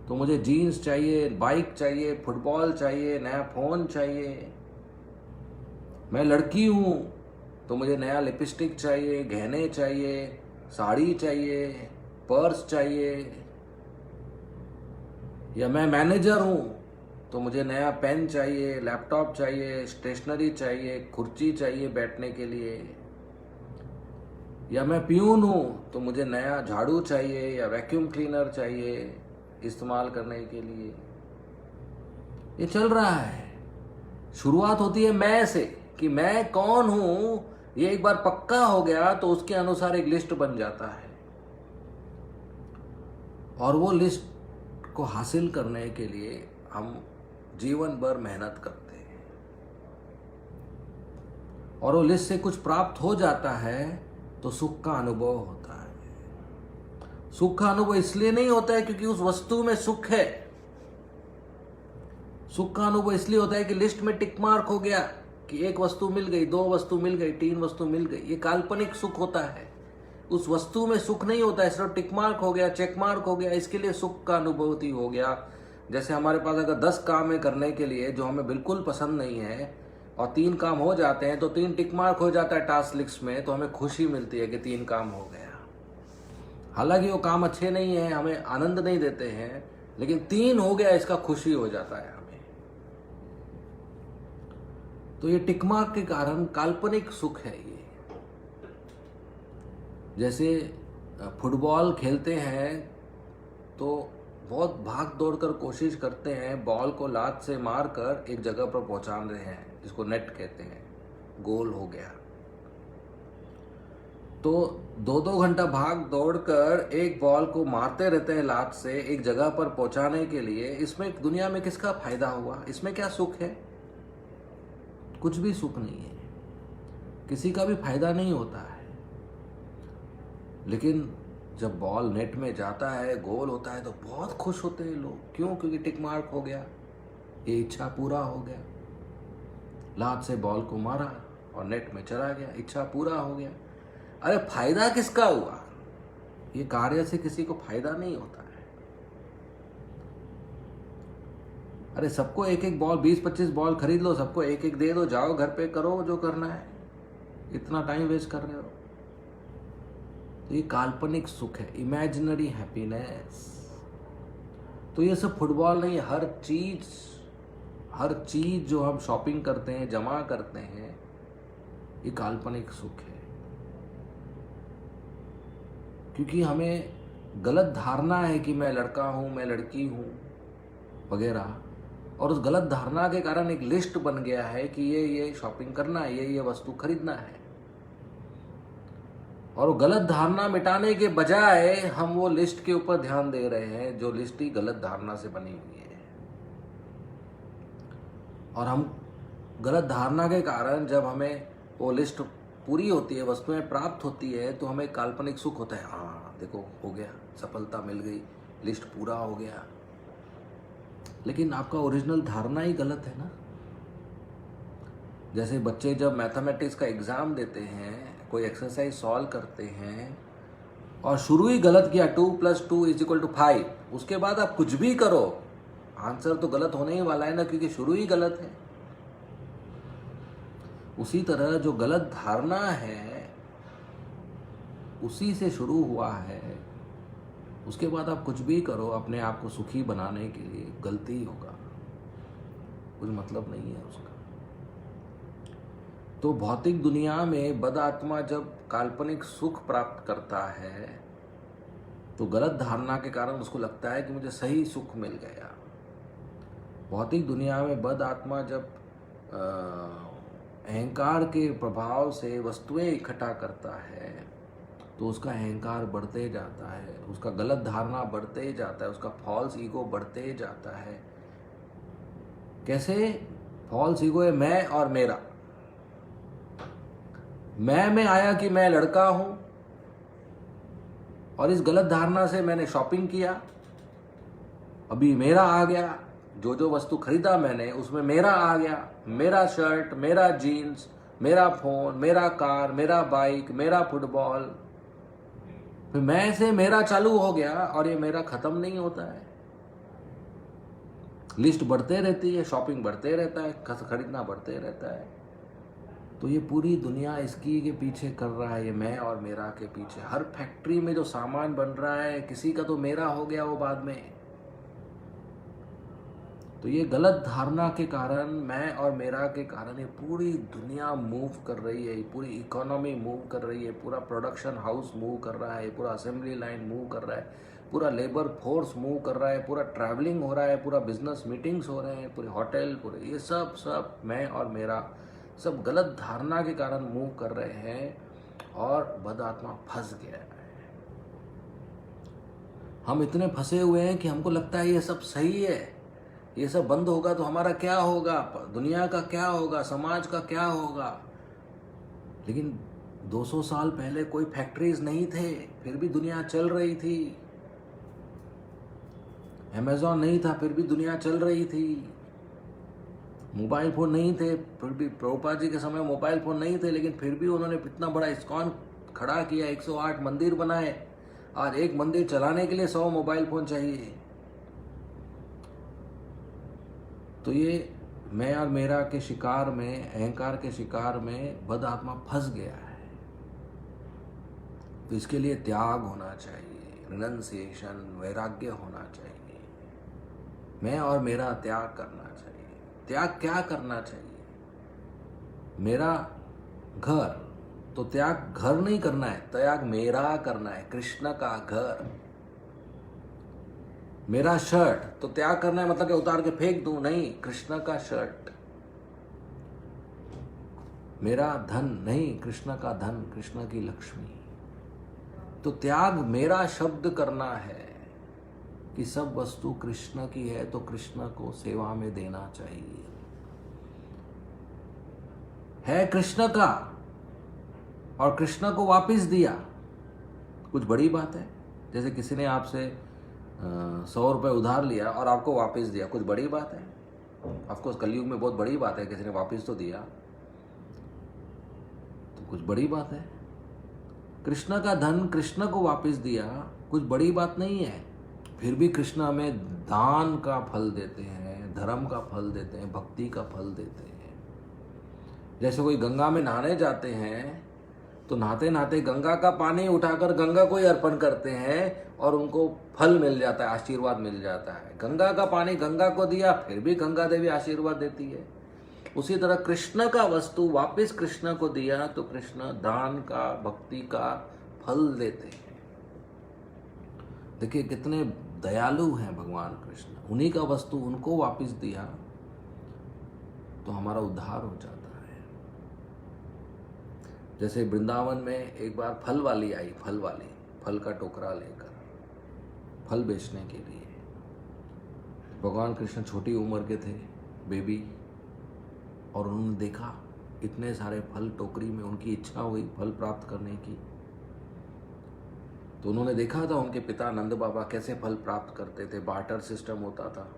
तो मुझे जीन्स चाहिए, बाइक चाहिए, फुटबॉल चाहिए, नया फ़ोन चाहिए। मैं लड़की हूँ तो मुझे नया लिपस्टिक चाहिए, गहने चाहिए, साड़ी चाहिए, पर्स चाहिए। या मैं मैनेजर हूँ तो मुझे नया पेन चाहिए, लैपटॉप चाहिए, स्टेशनरी चाहिए, कुर्सी चाहिए बैठने के लिए। या मैं प्यून हूँ तो मुझे नया झाड़ू चाहिए या वैक्यूम क्लीनर चाहिए इस्तेमाल करने के लिए। ये चल रहा है। शुरुआत होती है मैं से, कि मैं कौन हूं ये एक बार पक्का हो गया तो उसके अनुसार एक लिस्ट बन जाता है और वो लिस्ट को हासिल करने के लिए हम जीवन भर मेहनत करते हैं। और वो लिस्ट से कुछ प्राप्त हो जाता है तो सुख का अनुभव होता है। सुख का अनुभव इसलिए नहीं होता है क्योंकि उस वस्तु में सुख है। सुख का अनुभव इसलिए होता है कि लिस्ट में टिक मार्क हो गया कि 1 वस्तु मिल गई, 2 वस्तु मिल गई, 3 वस्तु मिल गई। ये काल्पनिक सुख होता है। उस वस्तु में सुख नहीं होता है, सिर्फ टिक मार्क हो गया, चेक मार्क हो गया, इसके लिए सुख का अनुभूति हो गया। जैसे हमारे पास अगर 10 काम है करने के लिए जो हमें बिल्कुल पसंद नहीं है और 3 काम हो जाते हैं तो 3 टिक मार्क हो जाता है टास्क लिस्ट में, तो हमें खुशी मिलती है कि 3 काम हो गया। हालांकि वो काम अच्छे नहीं है, हमें आनंद नहीं देते हैं, लेकिन 3 हो गया इसका खुशी हो जाता है हमें। तो ये टिक मार्क के कारण काल्पनिक सुख है ये। जैसे फुटबॉल खेलते हैं तो बहुत भाग दौड़ कर कोशिश करते हैं, बॉल को लात से मारकर एक जगह पर पहुंचा रहे हैं, जिसको नेट कहते हैं, गोल हो गया। तो 2-2 घंटा भाग दौड़कर एक बॉल को मारते रहते हैं लात से एक जगह पर पहुंचाने के लिए। इसमें दुनिया में किसका फायदा हुआ? इसमें क्या सुख है? कुछ भी सुख नहीं है, किसी का भी फायदा नहीं होता है। लेकिन जब बॉल नेट में जाता है, गोल होता है, तो बहुत खुश होते हैं लोग। क्यों? क्योंकि टिक मार्क हो गया, ये इच्छा पूरा हो गया। लात से बॉल को मारा और नेट में चला गया, इच्छा पूरा हो गया। अरे फायदा किसका हुआ? ये कार्य से किसी को फायदा नहीं होता है। अरे सबको 1-1 बॉल, 20-25 बॉल खरीद लो, सबको 1-1 दे दो, जाओ घर पे करो जो करना है, इतना टाइम वेस्ट कर रहे हो। तो ये काल्पनिक सुख है, इमेजिनरी हैप्पीनेस। तो ये सब फुटबॉल नहीं, हर चीज जो हम शॉपिंग करते हैं, जमा करते हैं, ये काल्पनिक सुख है। क्योंकि हमें गलत धारणा है कि मैं लड़का हूं, मैं लड़की हूं वगैरह, और उस गलत धारणा के कारण एक लिस्ट बन गया है कि ये शॉपिंग करना है, ये वस्तु खरीदना है। और वो गलत धारणा मिटाने के बजाय हम वो लिस्ट के ऊपर ध्यान दे रहे हैं, जो लिस्ट ही गलत धारणा से बनी हुई है। और हम गलत धारणा के कारण जब हमें वो लिस्ट पूरी होती है, वस्तुएं प्राप्त होती है, तो हमें काल्पनिक सुख होता है। हाँ देखो हो गया, सफलता मिल गई, लिस्ट पूरा हो गया। लेकिन आपका ओरिजिनल धारणा ही गलत है ना। जैसे बच्चे जब मैथमेटिक्स का एग्जाम देते हैं, कोई एक्सरसाइज सॉल्व करते हैं और शुरू ही गलत किया, 2 + 2 = 5, उसके बाद आप कुछ भी करो आंसर तो गलत होने ही वाला है ना, क्योंकि शुरू ही गलत है। उसी तरह जो गलत धारणा है उसी से शुरू हुआ है, उसके बाद आप कुछ भी करो अपने आप को सुखी बनाने के लिए, गलती ही होगा, कुछ मतलब नहीं है उसका। तो भौतिक दुनिया में बद आत्मा जब काल्पनिक सुख प्राप्त करता है तो गलत धारणा के कारण उसको लगता है कि मुझे सही सुख मिल गया। भौतिक दुनिया में बद आत्मा जब अहंकार के प्रभाव से वस्तुएं इकट्ठा करता है तो उसका अहंकार बढ़ते जाता है, उसका गलत धारणा बढ़ते जाता है, उसका फॉल्स ईगो बढ़ते जाता है। कैसे? फॉल्स ईगो है मैं और मेरा। मैं में आया कि मैं लड़का हूं और इस गलत धारणा से मैंने शॉपिंग किया, अभी मेरा आ गया। जो जो वस्तु खरीदा मैंने उसमें मेरा आ गया, मेरा शर्ट, मेरा जीन्स, मेरा फोन, मेरा कार, मेरा बाइक, मेरा फुटबॉल। फिर मैं से मेरा चालू हो गया और ये मेरा खत्म नहीं होता है। लिस्ट बढ़ते रहती है, शॉपिंग बढ़ते रहता है, खरीदना बढ़ते रहता है। तो ये पूरी दुनिया इसकी के पीछे कर रहा है, ये मैं और मेरा के पीछे। हर फैक्ट्री में जो सामान बन रहा है किसी का तो मेरा हो गया वो बाद में। तो ये गलत धारणा के कारण, मैं और मेरा के कारण ये पूरी दुनिया मूव कर रही है, ये पूरी इकोनॉमी मूव कर रही है, पूरा प्रोडक्शन हाउस मूव कर रहा है, पूरा असेंबली लाइन मूव कर रहा है, पूरा लेबर फोर्स मूव कर रहा है, पूरा ट्रैवलिंग हो रहा है, पूरा बिजनेस मीटिंग्स हो रहे हैं, पूरे होटल, पूरे ये सब मैं और मेरा सब गलत धारणा के कारण मूव कर रहे हैं और बद आत्मा फंस गया है। हम इतने फंसे हुए हैं कि हमको लगता है ये सब सही है, ये सब बंद होगा तो हमारा क्या होगा, दुनिया का क्या होगा, समाज का क्या होगा। लेकिन 200 साल पहले कोई फैक्ट्रीज नहीं थे, फिर भी दुनिया चल रही थी। अमेज़न नहीं था, फिर भी दुनिया चल रही थी। मोबाइल फ़ोन नहीं थे, फिर भी प्रभुपाद जी के समय मोबाइल फ़ोन नहीं थे, लेकिन फिर भी उन्होंने इतना बड़ा इस्कॉन खड़ा किया, 108 मंदिर बनाए। आज एक मंदिर चलाने के लिए 100 मोबाइल फ़ोन चाहिए। तो ये मैं और मेरा के शिकार में, अहंकार के शिकार में बद आत्मा फंस गया है। तो इसके लिए त्याग होना चाहिए, रिनंसिएशन, वैराग्य होना चाहिए। मैं और मेरा त्याग करना चाहिए। त्याग क्या करना चाहिए? मेरा घर, तो त्याग घर नहीं करना है, त्याग मेरा करना है, कृष्ण का घर। मेरा शर्ट, तो त्याग करना है मतलब कि उतार के फेंक दूं? नहीं, कृष्ण का शर्ट। मेरा धन नहीं, कृष्ण का धन, कृष्ण की लक्ष्मी। तो त्याग मेरा शब्द करना है कि सब वस्तु कृष्ण की है तो कृष्ण को सेवा में देना चाहिए। है कृष्ण का और कृष्ण को वापस दिया, कुछ बड़ी बात है? जैसे किसी ने आपसे 100 रुपये उधार लिया और आपको वापस दिया, कुछ बड़ी बात है? ऑफकोर्स कलयुग में बहुत बड़ी बात है, किसी ने वापस तो दिया, तो कुछ बड़ी बात है। कृष्ण का धन कृष्ण को वापस दिया, कुछ बड़ी बात नहीं है। फिर भी कृष्ण हमें दान का फल देते हैं, धर्म का फल देते हैं, भक्ति का फल देते हैं। जैसे कोई गंगा में नहाने जाते हैं तो नहाते नहाते गंगा का पानी उठाकर गंगा को ही अर्पण करते हैं और उनको फल मिल जाता है, आशीर्वाद मिल जाता है। गंगा का पानी गंगा को दिया, फिर भी गंगा देवी आशीर्वाद देती है। उसी तरह कृष्ण का वस्तु वापस कृष्ण को दिया तो कृष्ण दान का, भक्ति का फल देते हैं। देखिए कितने दयालु हैं भगवान कृष्ण। उन्हीं का वस्तु उनको वापस दिया तो हमारा उद्धार हो जाता है। जैसे वृंदावन में एक बार फल वाली आई, फल का टोकरा लेकर फल बेचने के लिए। भगवान कृष्ण छोटी उम्र के थे, बेबी, और उन्होंने देखा इतने सारे फल टोकरी में, उनकी इच्छा हुई फल प्राप्त करने की। तो उन्होंने देखा था उनके पिता नंद बाबा कैसे फल प्राप्त करते थे। बार्टर सिस्टम होता था,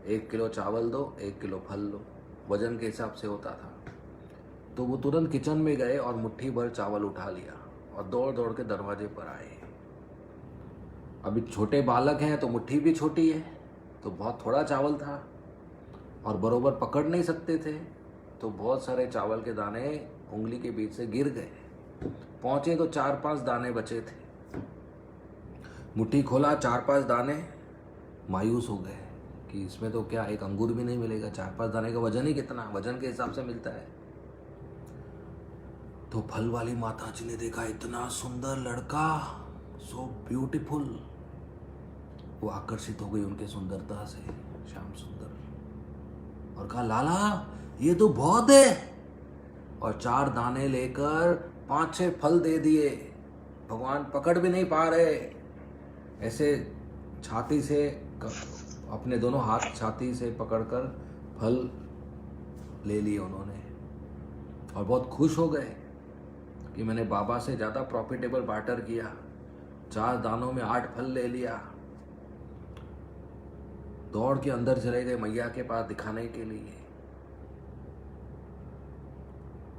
1 किलो चावल दो, 1 किलो फल लो, वजन के हिसाब से होता था। तो वो तुरंत किचन में गए और मुट्ठी भर चावल उठा लिया और दौड़ दौड़ के दरवाजे पर आए। अभी छोटे बालक हैं तो मुट्ठी भी छोटी है, तो बहुत थोड़ा चावल था और बरोबर पकड़ नहीं सकते थे, तो बहुत सारे चावल के दाने उंगली के बीच से गिर गए। पहुंचे तो 4-5 दाने बचे थे। मुट्ठी खोला, 4-5 दाने, मायूस हो गए कि इसमें तो क्या एक अंगूर भी नहीं मिलेगा। 4-5 दाने का वजन ही कितना, वजन के हिसाब से मिलता है। तो फल वाली माता जी ने देखा इतना सुंदर लड़का, सो ब्यूटीफुल। वो आकर्षित हो गई उनके सुंदरता से, श्याम सुंदर, और कहा लाला ये तो बहुत है, और 4 दाने लेकर 5-6 फल दे दिए। भगवान पकड़ भी नहीं पा रहे, ऐसे छाती से अपने दोनों हाथ छाती से पकड़कर फल ले लिए उन्होंने, और बहुत खुश हो गए कि मैंने बाबा से ज़्यादा प्रॉफिटेबल बार्टर किया। 4 दानों में 8 फल ले लिया। दौड़ के अंदर चले गए मैया के पास दिखाने के लिए,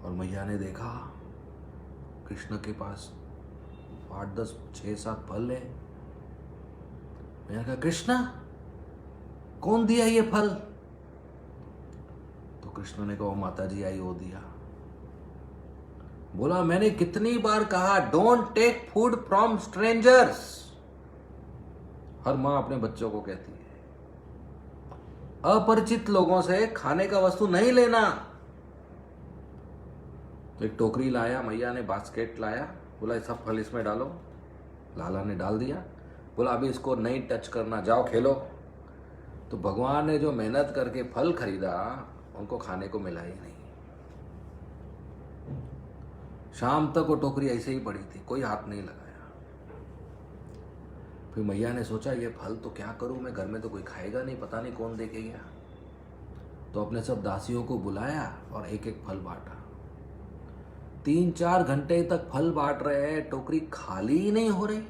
और मैया ने देखा कृष्ण के पास 8, 10, 6, 7 फल है। मैंने कहा कृष्ण कौन दिया ये फल? तो कृष्ण ने कहा माता जी आई वो दिया। बोला मैंने कितनी बार कहा don't take food from strangers. हर मां अपने बच्चों को कहती है अपरिचित लोगों से खाने का वस्तु नहीं लेना। तो एक टोकरी लाया मैया ने, बास्केट लाया, बोला सब फल इसमें डालो। लाला ने डाल दिया, बोला अभी इसको नहीं टच करना, जाओ खेलो। तो भगवान ने जो मेहनत करके फल खरीदा उनको खाने को मिला ही नहीं। शाम तक वो टोकरी ऐसे ही पड़ी थी, कोई हाथ नहीं लगाया। फिर मैया ने सोचा ये फल तो क्या करूं मैं, घर में तो कोई खाएगा नहीं, पता नहीं कौन देके गया। तो अपने सब दासियों को बुलाया और एक एक फल बांटा। 3-4 घंटे तक फल बांट रहे हैं, टोकरी खाली ही नहीं हो रही।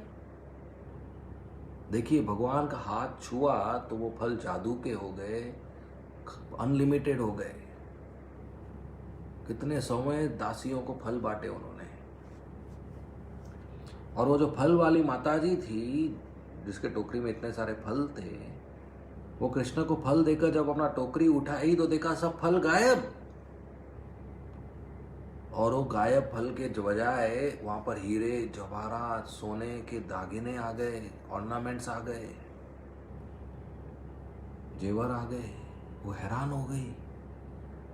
देखिए भगवान का हाथ छुआ तो वो फल जादू के हो गए, अनलिमिटेड हो गए। कितने समय दासियों को फल बांटे उन्होंने। और वो जो फल वाली माताजी थी जिसके टोकरी में इतने सारे फल थे, वो कृष्ण को फल देकर जब अपना टोकरी उठाई तो देखा सब फल गायब। और वो गायब फल के बजाय वहां पर हीरे जवाहरात सोने के दागिने आ गए, ऑर्नामेंट्स आ गए, जेवर आ गए। वो हैरान हो गई।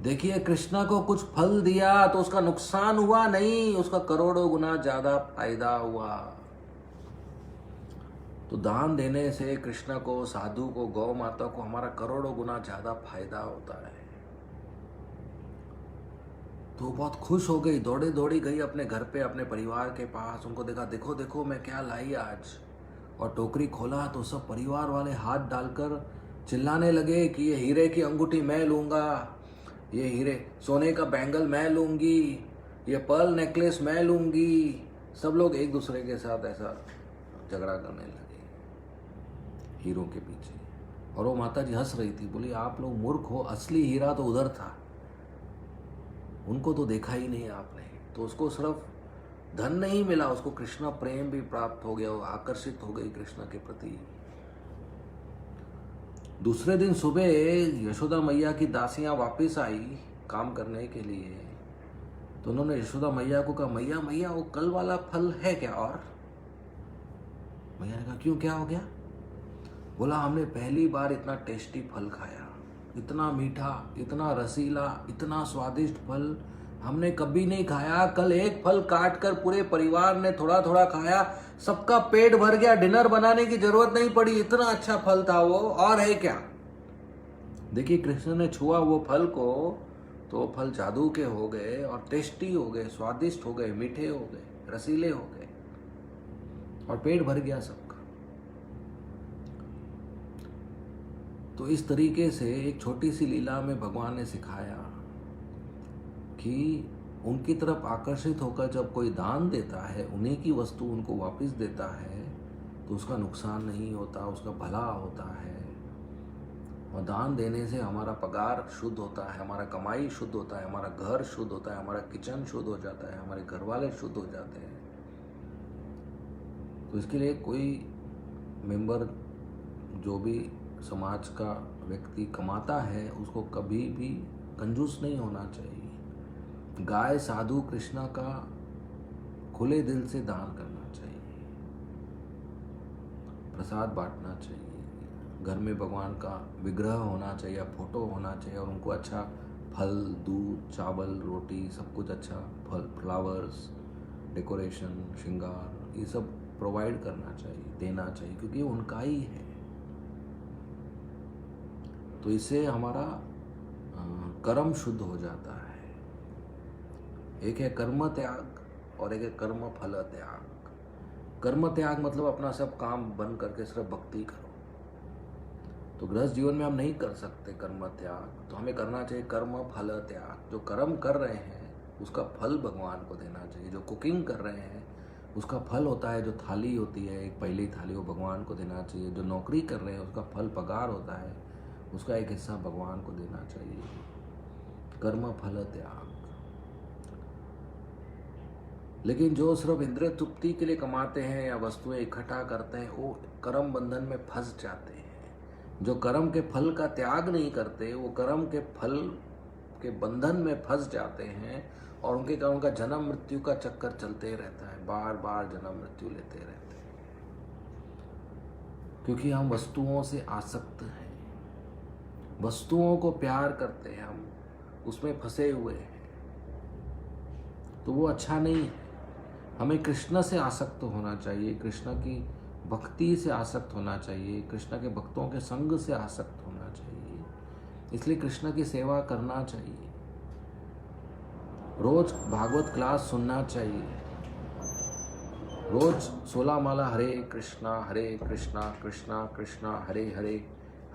देखिए कृष्णा को कुछ फल दिया तो उसका नुकसान हुआ नहीं, उसका करोड़ों गुना ज्यादा फायदा हुआ। तो दान देने से कृष्णा को, साधु को, गौ माता को हमारा करोड़ों गुना ज्यादा फायदा होता है। तो बहुत खुश हो गई, दौड़े दौड़ी गई अपने घर पे, अपने परिवार के पास। उनको देखा, देखो देखो मैं क्या लाई आज। और टोकरी खोला तो सब परिवार वाले हाथ डालकर चिल्लाने लगे कि ये हीरे की अंगूठी मैं लूंगा, ये हीरे सोने का बैंगल मैं लूंगी, ये पर्ल नेकलेस मैं लूंगी। सब लोग एक दूसरे के साथ ऐसा झगड़ा करने लगे हीरों के पीछे। और वो माता जी हंस रही थी, बोली आप लोग मूर्ख हो, असली हीरा तो उधर था, उनको तो देखा ही नहीं आपने। तो उसको सिर्फ धन नहीं मिला, उसको कृष्ण प्रेम भी प्राप्त हो गया, वो आकर्षित हो गई कृष्ण के प्रति। दूसरे दिन सुबह यशोदा मैया की दासियां वापस आई काम करने के लिए। तो उन्होंने यशोदा मैया को कहा, मैया मैया वो कल वाला फल है क्या? और मैया ने कहा क्यों, क्या हो गया? बोला हमने पहली बार इतना टेस्टी फल खाया, इतना मीठा, इतना रसीला, इतना स्वादिष्ट फल हमने कभी नहीं खाया। कल एक फल काट कर पूरे परिवार ने थोड़ा थोड़ा खाया, सबका पेट भर गया, डिनर बनाने की जरूरत नहीं पड़ी, इतना अच्छा फल था वो। और है क्या? देखिए कृष्ण ने छुआ वो फल को तो वो फल जादू के हो गए और टेस्टी हो गए, स्वादिष्ट हो गए, मीठे हो गए, रसीले हो गए, और पेट भर गया सबका। तो इस तरीके से एक छोटी सी लीला में भगवान ने सिखाया कि उनकी तरफ आकर्षित होकर जब कोई दान देता है, उन्हीं की वस्तु उनको वापस देता है, तो उसका नुकसान नहीं होता, उसका भला होता है। और दान देने से हमारा पगार शुद्ध होता है, हमारा कमाई शुद्ध होता है, हमारा घर शुद्ध होता है, हमारा किचन शुद्ध हो जाता है, हमारे घर वाले शुद्ध हो जाते हैं। तो इसके लिए कोई मेंबर, जो भी समाज का व्यक्ति कमाता है, उसको कभी भी कंजूस नहीं होना चाहिए। गाय साधु कृष्णा का खुले दिल से दान करना चाहिए, प्रसाद बांटना चाहिए, घर में भगवान का विग्रह होना चाहिए, फोटो होना चाहिए, और उनको अच्छा फल, दूध, चावल, रोटी सब कुछ अच्छा फ्लावर्स, डेकोरेशन, श्रृंगार, ये सब प्रोवाइड करना चाहिए, देना चाहिए, क्योंकि ये उनका ही है। तो इससे हमारा कर्म शुद्ध हो जाता है। एक है कर्म त्याग और एक है कर्म फल त्याग। कर्म त्याग मतलब अपना सब काम बंद करके सिर्फ भक्ति करो। तो गृहस्थ जीवन में हम नहीं कर सकते कर्म त्याग, तो हमें करना चाहिए कर्म फल त्याग। जो कर्म कर रहे हैं उसका फल भगवान को देना चाहिए। जो कुकिंग कर रहे हैं उसका फल होता है, जो थाली होती है एक पहली थाली, वो भगवान को देना चाहिए। जो नौकरी कर रहे हैं उसका फल पगार होता है, उसका एक हिस्सा भगवान को देना चाहिए। कर्म फल त्याग। लेकिन जो सिर्फ इंद्रिय तृप्ति के लिए कमाते हैं या वस्तुएं इकट्ठा करते हैं, वो कर्म बंधन में फंस जाते हैं। जो कर्म के फल का त्याग नहीं करते, वो कर्म के फल के बंधन में फंस जाते हैं और उनके कारण उनका जन्म मृत्यु का चक्कर चलते रहता है, बार बार जन्म मृत्यु लेते रहते हैं। क्योंकि हम वस्तुओं से आसक्त हैं, वस्तुओं को प्यार करते हैं, हम उसमें फंसे हुए हैं, तो वो अच्छा नहीं है। हमें कृष्ण से आसक्त होना चाहिए, कृष्ण की भक्ति से आसक्त होना चाहिए, कृष्ण के भक्तों के संग से आसक्त होना चाहिए। इसलिए कृष्ण की सेवा करना चाहिए, रोज भागवत क्लास सुनना चाहिए, रोज 16 माला हरे कृष्णा कृष्णा कृष्णा हरे हरे,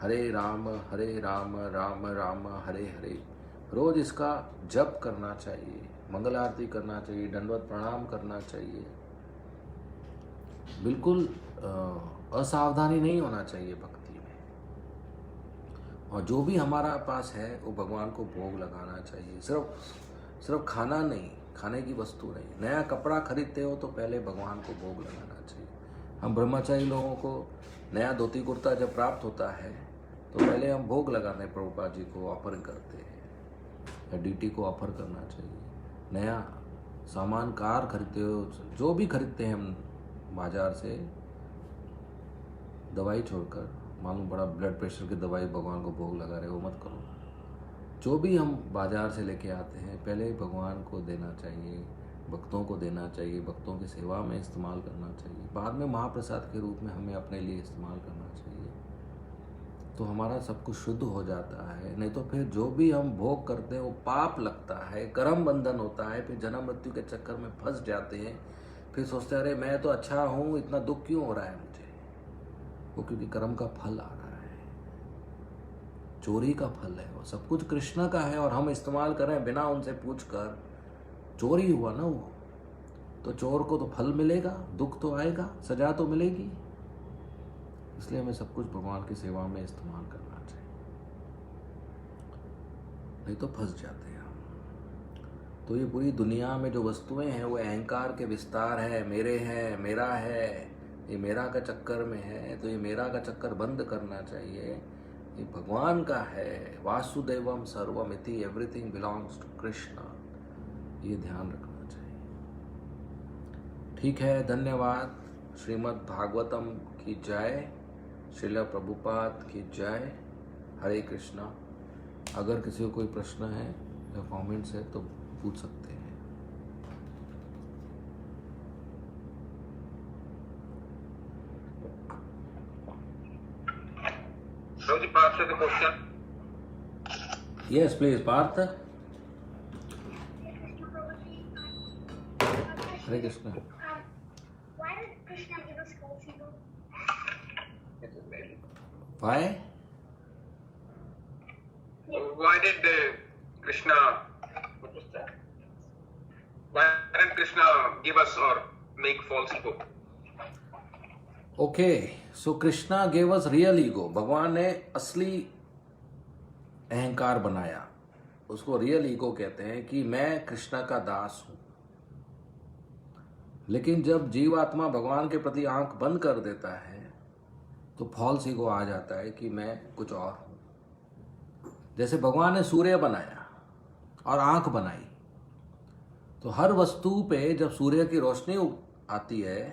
हरे राम राम राम हरे हरे, रोज इसका जप करना चाहिए, मंगल आरती करना चाहिए, दंडवत प्रणाम करना चाहिए। बिल्कुल असावधानी नहीं होना चाहिए भक्ति में। और जो भी हमारा पास है वो भगवान को भोग लगाना चाहिए। सिर्फ खाना नहीं, खाने की वस्तु नहीं। नया कपड़ा खरीदते हो तो पहले भगवान को भोग लगाना चाहिए। हम ब्रह्मचारी लोगों को नया धोती कुर्ता जब प्राप्त होता है तो पहले हम भोग लगाने प्रभुपाद जी को ऑफर करते हैं या डीटी को ऑफर करना चाहिए। नया सामान, कार खरीदते हो, जो भी खरीदते हैं हम बाजार से, दवाई छोड़कर, मालूम पड़ा ब्लड प्रेशर की दवाई भगवान को भोग लगा रहे हो, मत करो। जो भी हम बाजार से लेके आते हैं पहले भगवान को देना चाहिए, भक्तों को देना चाहिए, भक्तों की सेवा में इस्तेमाल करना चाहिए। बाद में महाप्रसाद के रूप में हमें अपने लिए इस्तेमाल करना चाहिए, तो हमारा सब कुछ शुद्ध हो जाता है। नहीं तो फिर जो भी हम भोग करते हैं वो पाप लगता है, कर्म बंधन होता है, फिर जन्म मृत्यु के चक्कर में फंस जाते हैं। फिर सोचते हैं अरे मैं तो अच्छा हूँ, इतना दुख क्यों हो रहा है मुझे? वो क्योंकि कर्म का फल आ रहा है, चोरी का फल है। वो सब कुछ कृष्ण का है और हम इस्तेमाल कर रहे हैं बिना उनसे पूछ कर। चोरी हुआ ना वो, तो चोर को तो फल मिलेगा, दुख तो आएगा, सजा तो मिलेगी। इसलिए हमें सब कुछ भगवान की सेवा में इस्तेमाल करना चाहिए, नहीं तो फंस जाते हैं हम। तो ये पूरी दुनिया में जो वस्तुएं हैं वो अहंकार के विस्तार है, मेरे हैं, मेरा है, ये मेरा का चक्कर में है। तो ये मेरा का चक्कर बंद करना चाहिए, ये भगवान का है। वासुदेवम सर्वमिति, एवरीथिंग बिलोंग्स टू कृष्णा, ये ध्यान रखना चाहिए। ठीक है, धन्यवाद। श्रीमद् भागवतम की जय, श्रील प्रभुपाद की जय। हरे कृष्णा। अगर किसी को कोई प्रश्न है या कमेंट्स है तो पूछ सकते हैं। Yes please Parth. Hare Krishna. Why?
Why did Krishna? What was that? Why didn't Krishna give us or make false ego?
Okay, so Krishna gave us real ego. भगवान ने असली अहंकार बनाया, उसको रियल ईगो कहते हैं कि मैं कृष्णा का दास हूं। लेकिन जब जीवात्मा भगवान के प्रति आंख बंद कर देता है तो फॉल्स ईगो आ जाता है कि मैं कुछ और हूं। जैसे भगवान ने सूर्य बनाया और आंख बनाई, तो हर वस्तु पे जब सूर्य की रोशनी आती है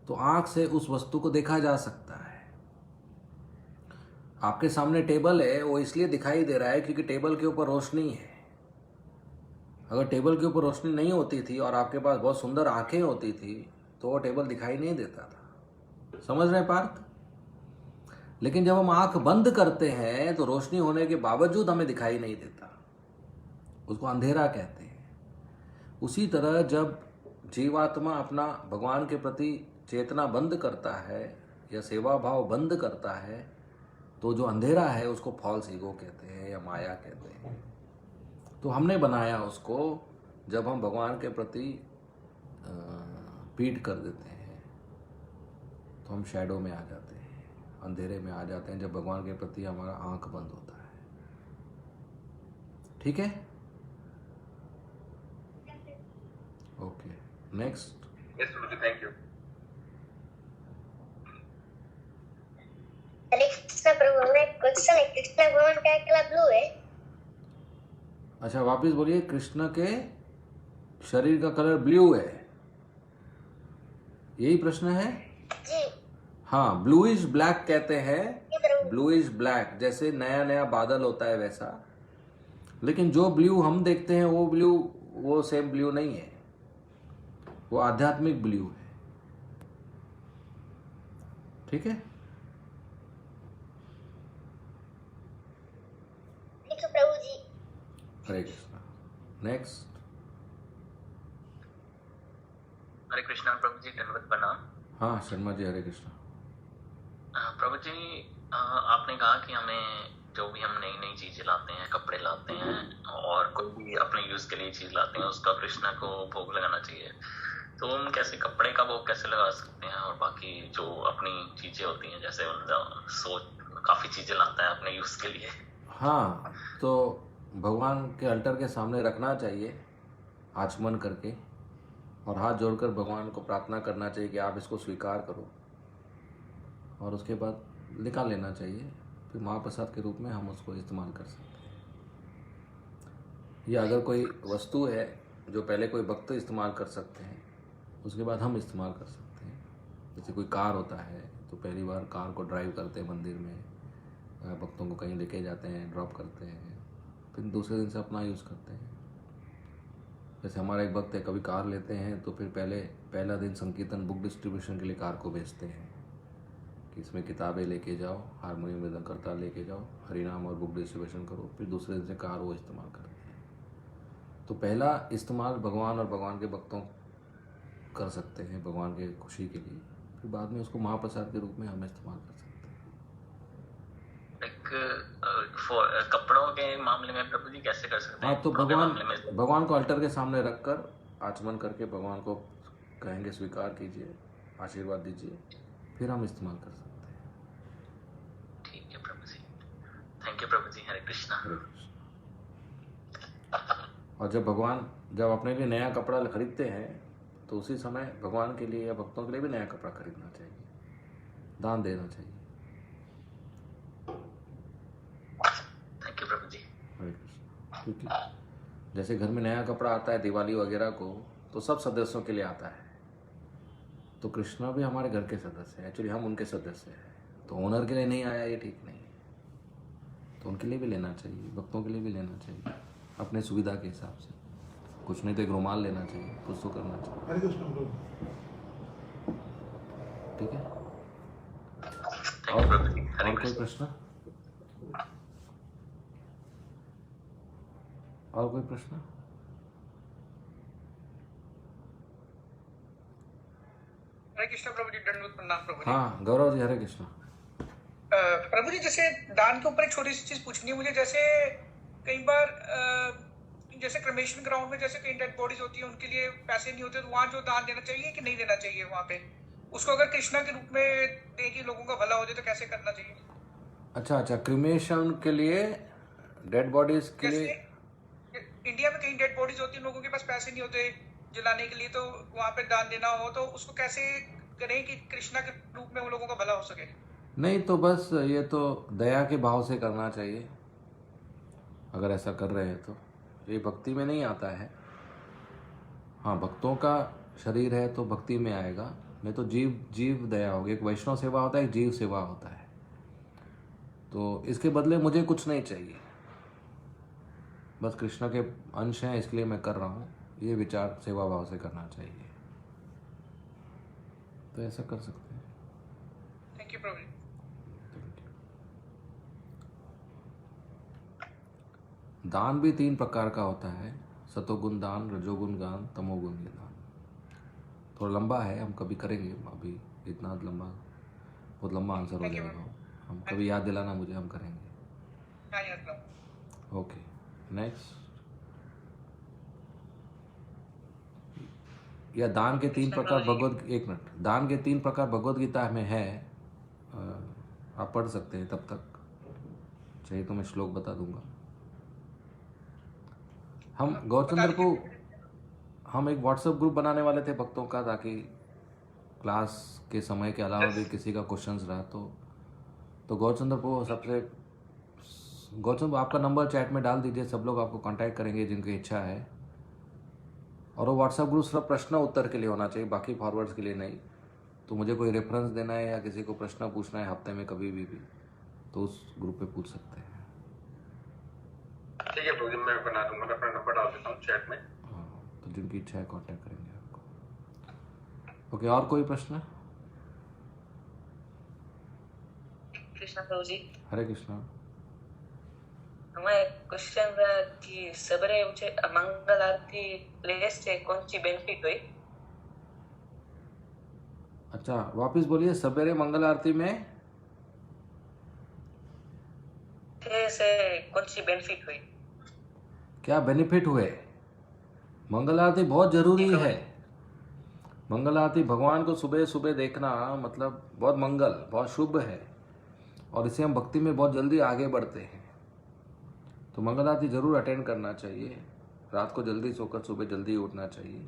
तो आंख से उस वस्तु को देखा जा सकता है। आपके सामने टेबल है, वो इसलिए दिखाई दे रहा है क्योंकि टेबल के ऊपर रोशनी है। अगर टेबल के ऊपर रोशनी नहीं होती थी और आपके पास बहुत सुंदर आंखें होती थी तो वो टेबल दिखाई नहीं देता था। समझ रहे हैं पार्थ? लेकिन जब हम आंख बंद करते हैं तो रोशनी होने के बावजूद हमें दिखाई नहीं देता, उसको अंधेरा कहते हैं। उसी तरह जब जीवात्मा अपना भगवान के प्रति चेतना बंद करता है या सेवा भाव बंद करता है तो जो अंधेरा है उसको फॉल्स ईगो कहते हैं या माया कहते हैं। तो हमने बनाया उसको, जब हम भगवान के प्रति पीठ कर देते हैं तो हम शैडो में आ जाते हैं, अंधेरे में आ जाते हैं, जब भगवान के प्रति हमारा आंख बंद होता है। ठीक है? Okay, next.
यस प्रभु, थैंक यू।
कृष्ण प्रभु, में क्वेश्चन है, कृष्ण भगवान का कलर ब्लू है।
अच्छा, वापस बोलिए। कृष्ण के शरीर का कलर ब्लू है, यही प्रश्न है?
जी।
हाँ, ब्लूइश ब्लैक कहते हैं। ब्लूइश ब्लैक, जैसे नया नया बादल होता है वैसा। लेकिन जो ब्लू हम देखते हैं वो ब्लू, वो सेम ब्लू नहीं है, वो आध्यात्मिक ब्लू है। ठीक है?
ठीक है प्रभु जी।
हरे कृष्णा। नेक्स्ट।
हरे कृष्णा प्रभु जी, दंडवत प्रणाम।
हाँ शर्मा जी, हरे कृष्णा।
प्रभु जी, आपने कहा कि हमें जो भी हम नई नई चीजें लाते हैं, कपड़े लाते हैं और कोई भी अपने यूज के लिए चीज लाते हैं, उसका कृष्णा को भोग लगाना चाहिए। तो हम कैसे कपड़े का भोग कैसे लगा सकते हैं? और बाकी जो अपनी चीजें होती हैं, जैसे सोच काफी चीजें लाता है अपने यूज के लिए।
हाँ, तो भगवान के अल्टर के सामने रखना चाहिए आचमन करके, और हाथ जोड़कर भगवान को प्रार्थना करना चाहिए कि आप इसको स्वीकार करो, और उसके बाद निकाल लेना चाहिए। फिर महाप्रसाद के रूप में हम उसको इस्तेमाल कर सकते हैं। या अगर कोई वस्तु है जो पहले कोई भक्त इस्तेमाल कर सकते हैं, उसके बाद हम इस्तेमाल कर सकते हैं। जैसे कोई कार होता है तो पहली बार कार को ड्राइव करते हैं मंदिर में, भक्तों को कहीं लेके जाते हैं, ड्रॉप करते हैं, फिर दूसरे दिन से अपना यूज़ करते हैं। जैसे हमारा एक भक्त है, कभी कार लेते हैं तो फिर पहला दिन संकीर्तन बुक डिस्ट्रीब्यूशन के लिए कार को भेजते हैं कि इसमें किताबें लेके जाओ, हारमोनियम मृदंग करताल लेके जाओ, हरिनाम और बुक डिस्ट्रीब्यूशन करो। फिर दूसरे दिन से कार वो इस्तेमाल करते हैं। तो पहला इस्तेमाल भगवान और भगवान के भक्तों कर सकते हैं भगवान के खुशी के लिए, फिर बाद में उसको महाप्रसाद के रूप में हम इस्तेमाल कर सकते हैं।
कपड़ों के मामले में प्रभु जी कैसे कर सकते हैं?
हाँ, तो भगवान को अल्टर के सामने रखकर आचमन करके भगवान को कहेंगे स्वीकार कीजिए, आशीर्वाद दीजिए, फिर हम इस्तेमाल कर सकते हैं।
ठीक है प्रभु जी, थैंक यू प्रभु जी। हरे कृष्णा।
हरे कृष्णा। और जब अपने लिए नया कपड़ा खरीदते हैं तो उसी समय भगवान के लिए या भक्तों के लिए भी नया कपड़ा खरीदना चाहिए, दान देना चाहिए।
थैंक यू प्रभु जी।
हरे कृष्णा। क्योंकि जैसे घर में नया कपड़ा आता है दिवाली वगैरह को, तो सब सदस्यों के लिए आता है। तो कृष्णा भी हमारे घर के सदस्य हैं, एक्चुअली हम उनके सदस्य हैं। तो ओनर के लिए नहीं आया, ये ठीक नहीं है। तो उनके लिए भी लेना चाहिए, भक्तों के लिए भी लेना चाहिए, अपने सुविधा के हिसाब से। कुछ नहीं तो एक रुमाल लेना चाहिए, कुछ तो करना चाहिए।
हरे कृष्ण।
ठीक है?
थैंक यू प्रभु जी। हरे
और कोई
कृष्णा।
प्रश्न? और कोई प्रश्न?
हरे कृष्ण प्रभु जी, दंडवत प्रणाम प्रभु जी।
हाँ गौरव जी, हरे कृष्णा।
प्रभु जी, जैसे दान के ऊपर एक छोटी सी चीज पूछनी है मुझे। जैसे कई बार जैसे क्रेमेशन ग्राउंड में जैसे कई डेड बॉडीज होती है, उनके लिए पैसे नहीं होते, तो वहाँ जो दान देना चाहिए कि नहीं देना चाहिए? वहाँ पे उसको अगर कृष्णा के रूप में दे कि लोगों का भला हो जाए, तो कैसे करना चाहिए?
अच्छा, क्रीमेशन के लिए, डेड बॉडीज के लिए।
इंडिया में कई डेड बॉडीज होती है, लोगों के पास पैसे नहीं होते जलाने के लिए, तो वहाँ पे दान देना हो तो उसको कैसे करें कि कृष्णा के रूप में उन लोगों का भला हो सके?
नहीं तो बस ये तो दया के भाव से करना चाहिए। अगर ऐसा कर रहे हैं तो ये भक्ति में नहीं आता है। हाँ, भक्तों का शरीर है तो भक्ति में आएगा, नहीं तो जीव दया होगी। एक वैष्णव सेवा होता है, एक जीव सेवा होता है। तो इसके बदले मुझे कुछ नहीं चाहिए, बस कृष्ण के अंश हैं इसलिए मैं कर रहा हूँ, ये विचार सेवा भाव से करना चाहिए, तो ऐसा कर सकते हैं।
थैंक यू प्रभु जी।
दान भी 3 प्रकार का होता है, सतोगुण दान, रजोगुण दान, तमोगुण दान। थोड़ा लंबा है, हम कभी करेंगे, अभी इतना लंबा, बहुत लंबा आंसर हो जाएगा, हम कभी याद दिलाना मुझे, हम करेंगे।
हाँ याद रखो।
Okay, next. या दान के 3 प्रकार भगवत, एक मिनट, दान के 3 प्रकार भगवत गीता में है, आप पढ़ सकते हैं, तब तक चाहिए तो मैं श्लोक बता दूंगा। हम गौरचंद्र को, हम एक व्हाट्सएप ग्रुप बनाने वाले थे भक्तों का, ताकि क्लास के समय के अलावा भी किसी का क्वेश्चंस रहा तो गौरचंद्र को सबसे, गौरचंद्र आपका नंबर चैट में डाल दीजिए, सब लोग आपको कांटेक्ट करेंगे जिनकी इच्छा है। और वो व्हाट्सएप ग्रुप सिर्फ प्रश्न उत्तर के लिए होना चाहिए, बाकी फॉरवर्ड्स के लिए नहीं। तो मुझे कोई रेफरेंस देना है या किसी को प्रश्न पूछना है हफ्ते में कभी भी तो उस ग्रुप पे पूछ सकते हैं।
ठीक है प्रभु जी, मैं बना दूंगा, मैं अपना नंबर डाल देता हूँ चैट में।
हाँ, तो जिनकी इच्छा है कांटेक्ट करेंगे आपको। ओके, और कोई प्रश्न?
कृष्णा प्रभु जी,
हरे कृष्णा।
हमारे क्वेश्चन रहा कि सबरे उचे मंगल आरती प्लेस से कौन सी बेनिफिट हुई?
अच्छा, वापस बोलिए, सवेरे मंगल आरती में
से कौन सी बेनिफिट हुई?
क्या बेनिफिट हुए? मंगल आरती बहुत जरूरी है। मंगल आरती भगवान को सुबह सुबह देखना मतलब बहुत मंगल, बहुत शुभ है, और इससे हम भक्ति में बहुत जल्दी आगे बढ़ते हैं। तो मंगल आरती जरूर अटेंड करना चाहिए, रात को जल्दी सोकर सुबह जल्दी उठना चाहिए।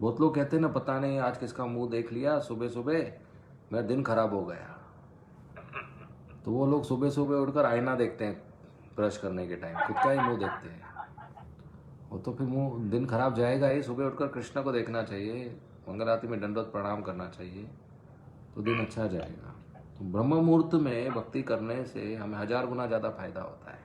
बहुत लोग कहते हैं ना, पता नहीं आज किसका मुंह देख लिया सुबह सुबह, मेरा दिन खराब हो गया। तो वो लोग सुबह सुबह उठकर आईना देखते हैं ब्रश करने के टाइम, खुद का ही मुंह देखते हैं, वो तो फिर मुंह दिन खराब जाएगा ही। सुबह उठकर कृष्ण को देखना चाहिए, मंगल आरती में दंडवत प्रणाम करना चाहिए, तो दिन अच्छा जाएगा। तो ब्रह्म मुहूर्त में भक्ति करने से हमें 1000 गुना ज़्यादा फायदा होता है।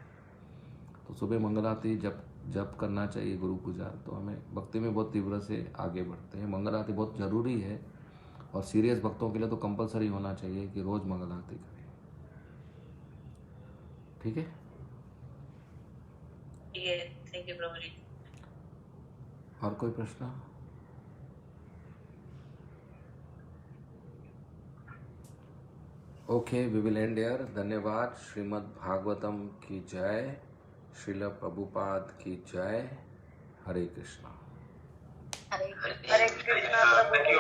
तो सुबह मंगल आरती जप करना चाहिए, गुरु पूजा, तो हमें भक्ति में बहुत तीव्र से आगे बढ़ते हैं। मंगल आरती बहुत ज़रूरी है, और सीरियस भक्तों के लिए तो कंपलसरी होना चाहिए कि रोज़ मंगल आरती करें। ठीक है,
थैंक यू प्रभु जी।
और कोई प्रश्न? Okay, we will end here. धन्यवाद। श्रीमद् भागवतम की जय, श्रील प्रभुपाद की जय। हरे कृष्णा।
हरे कृष्णा प्रभु जी।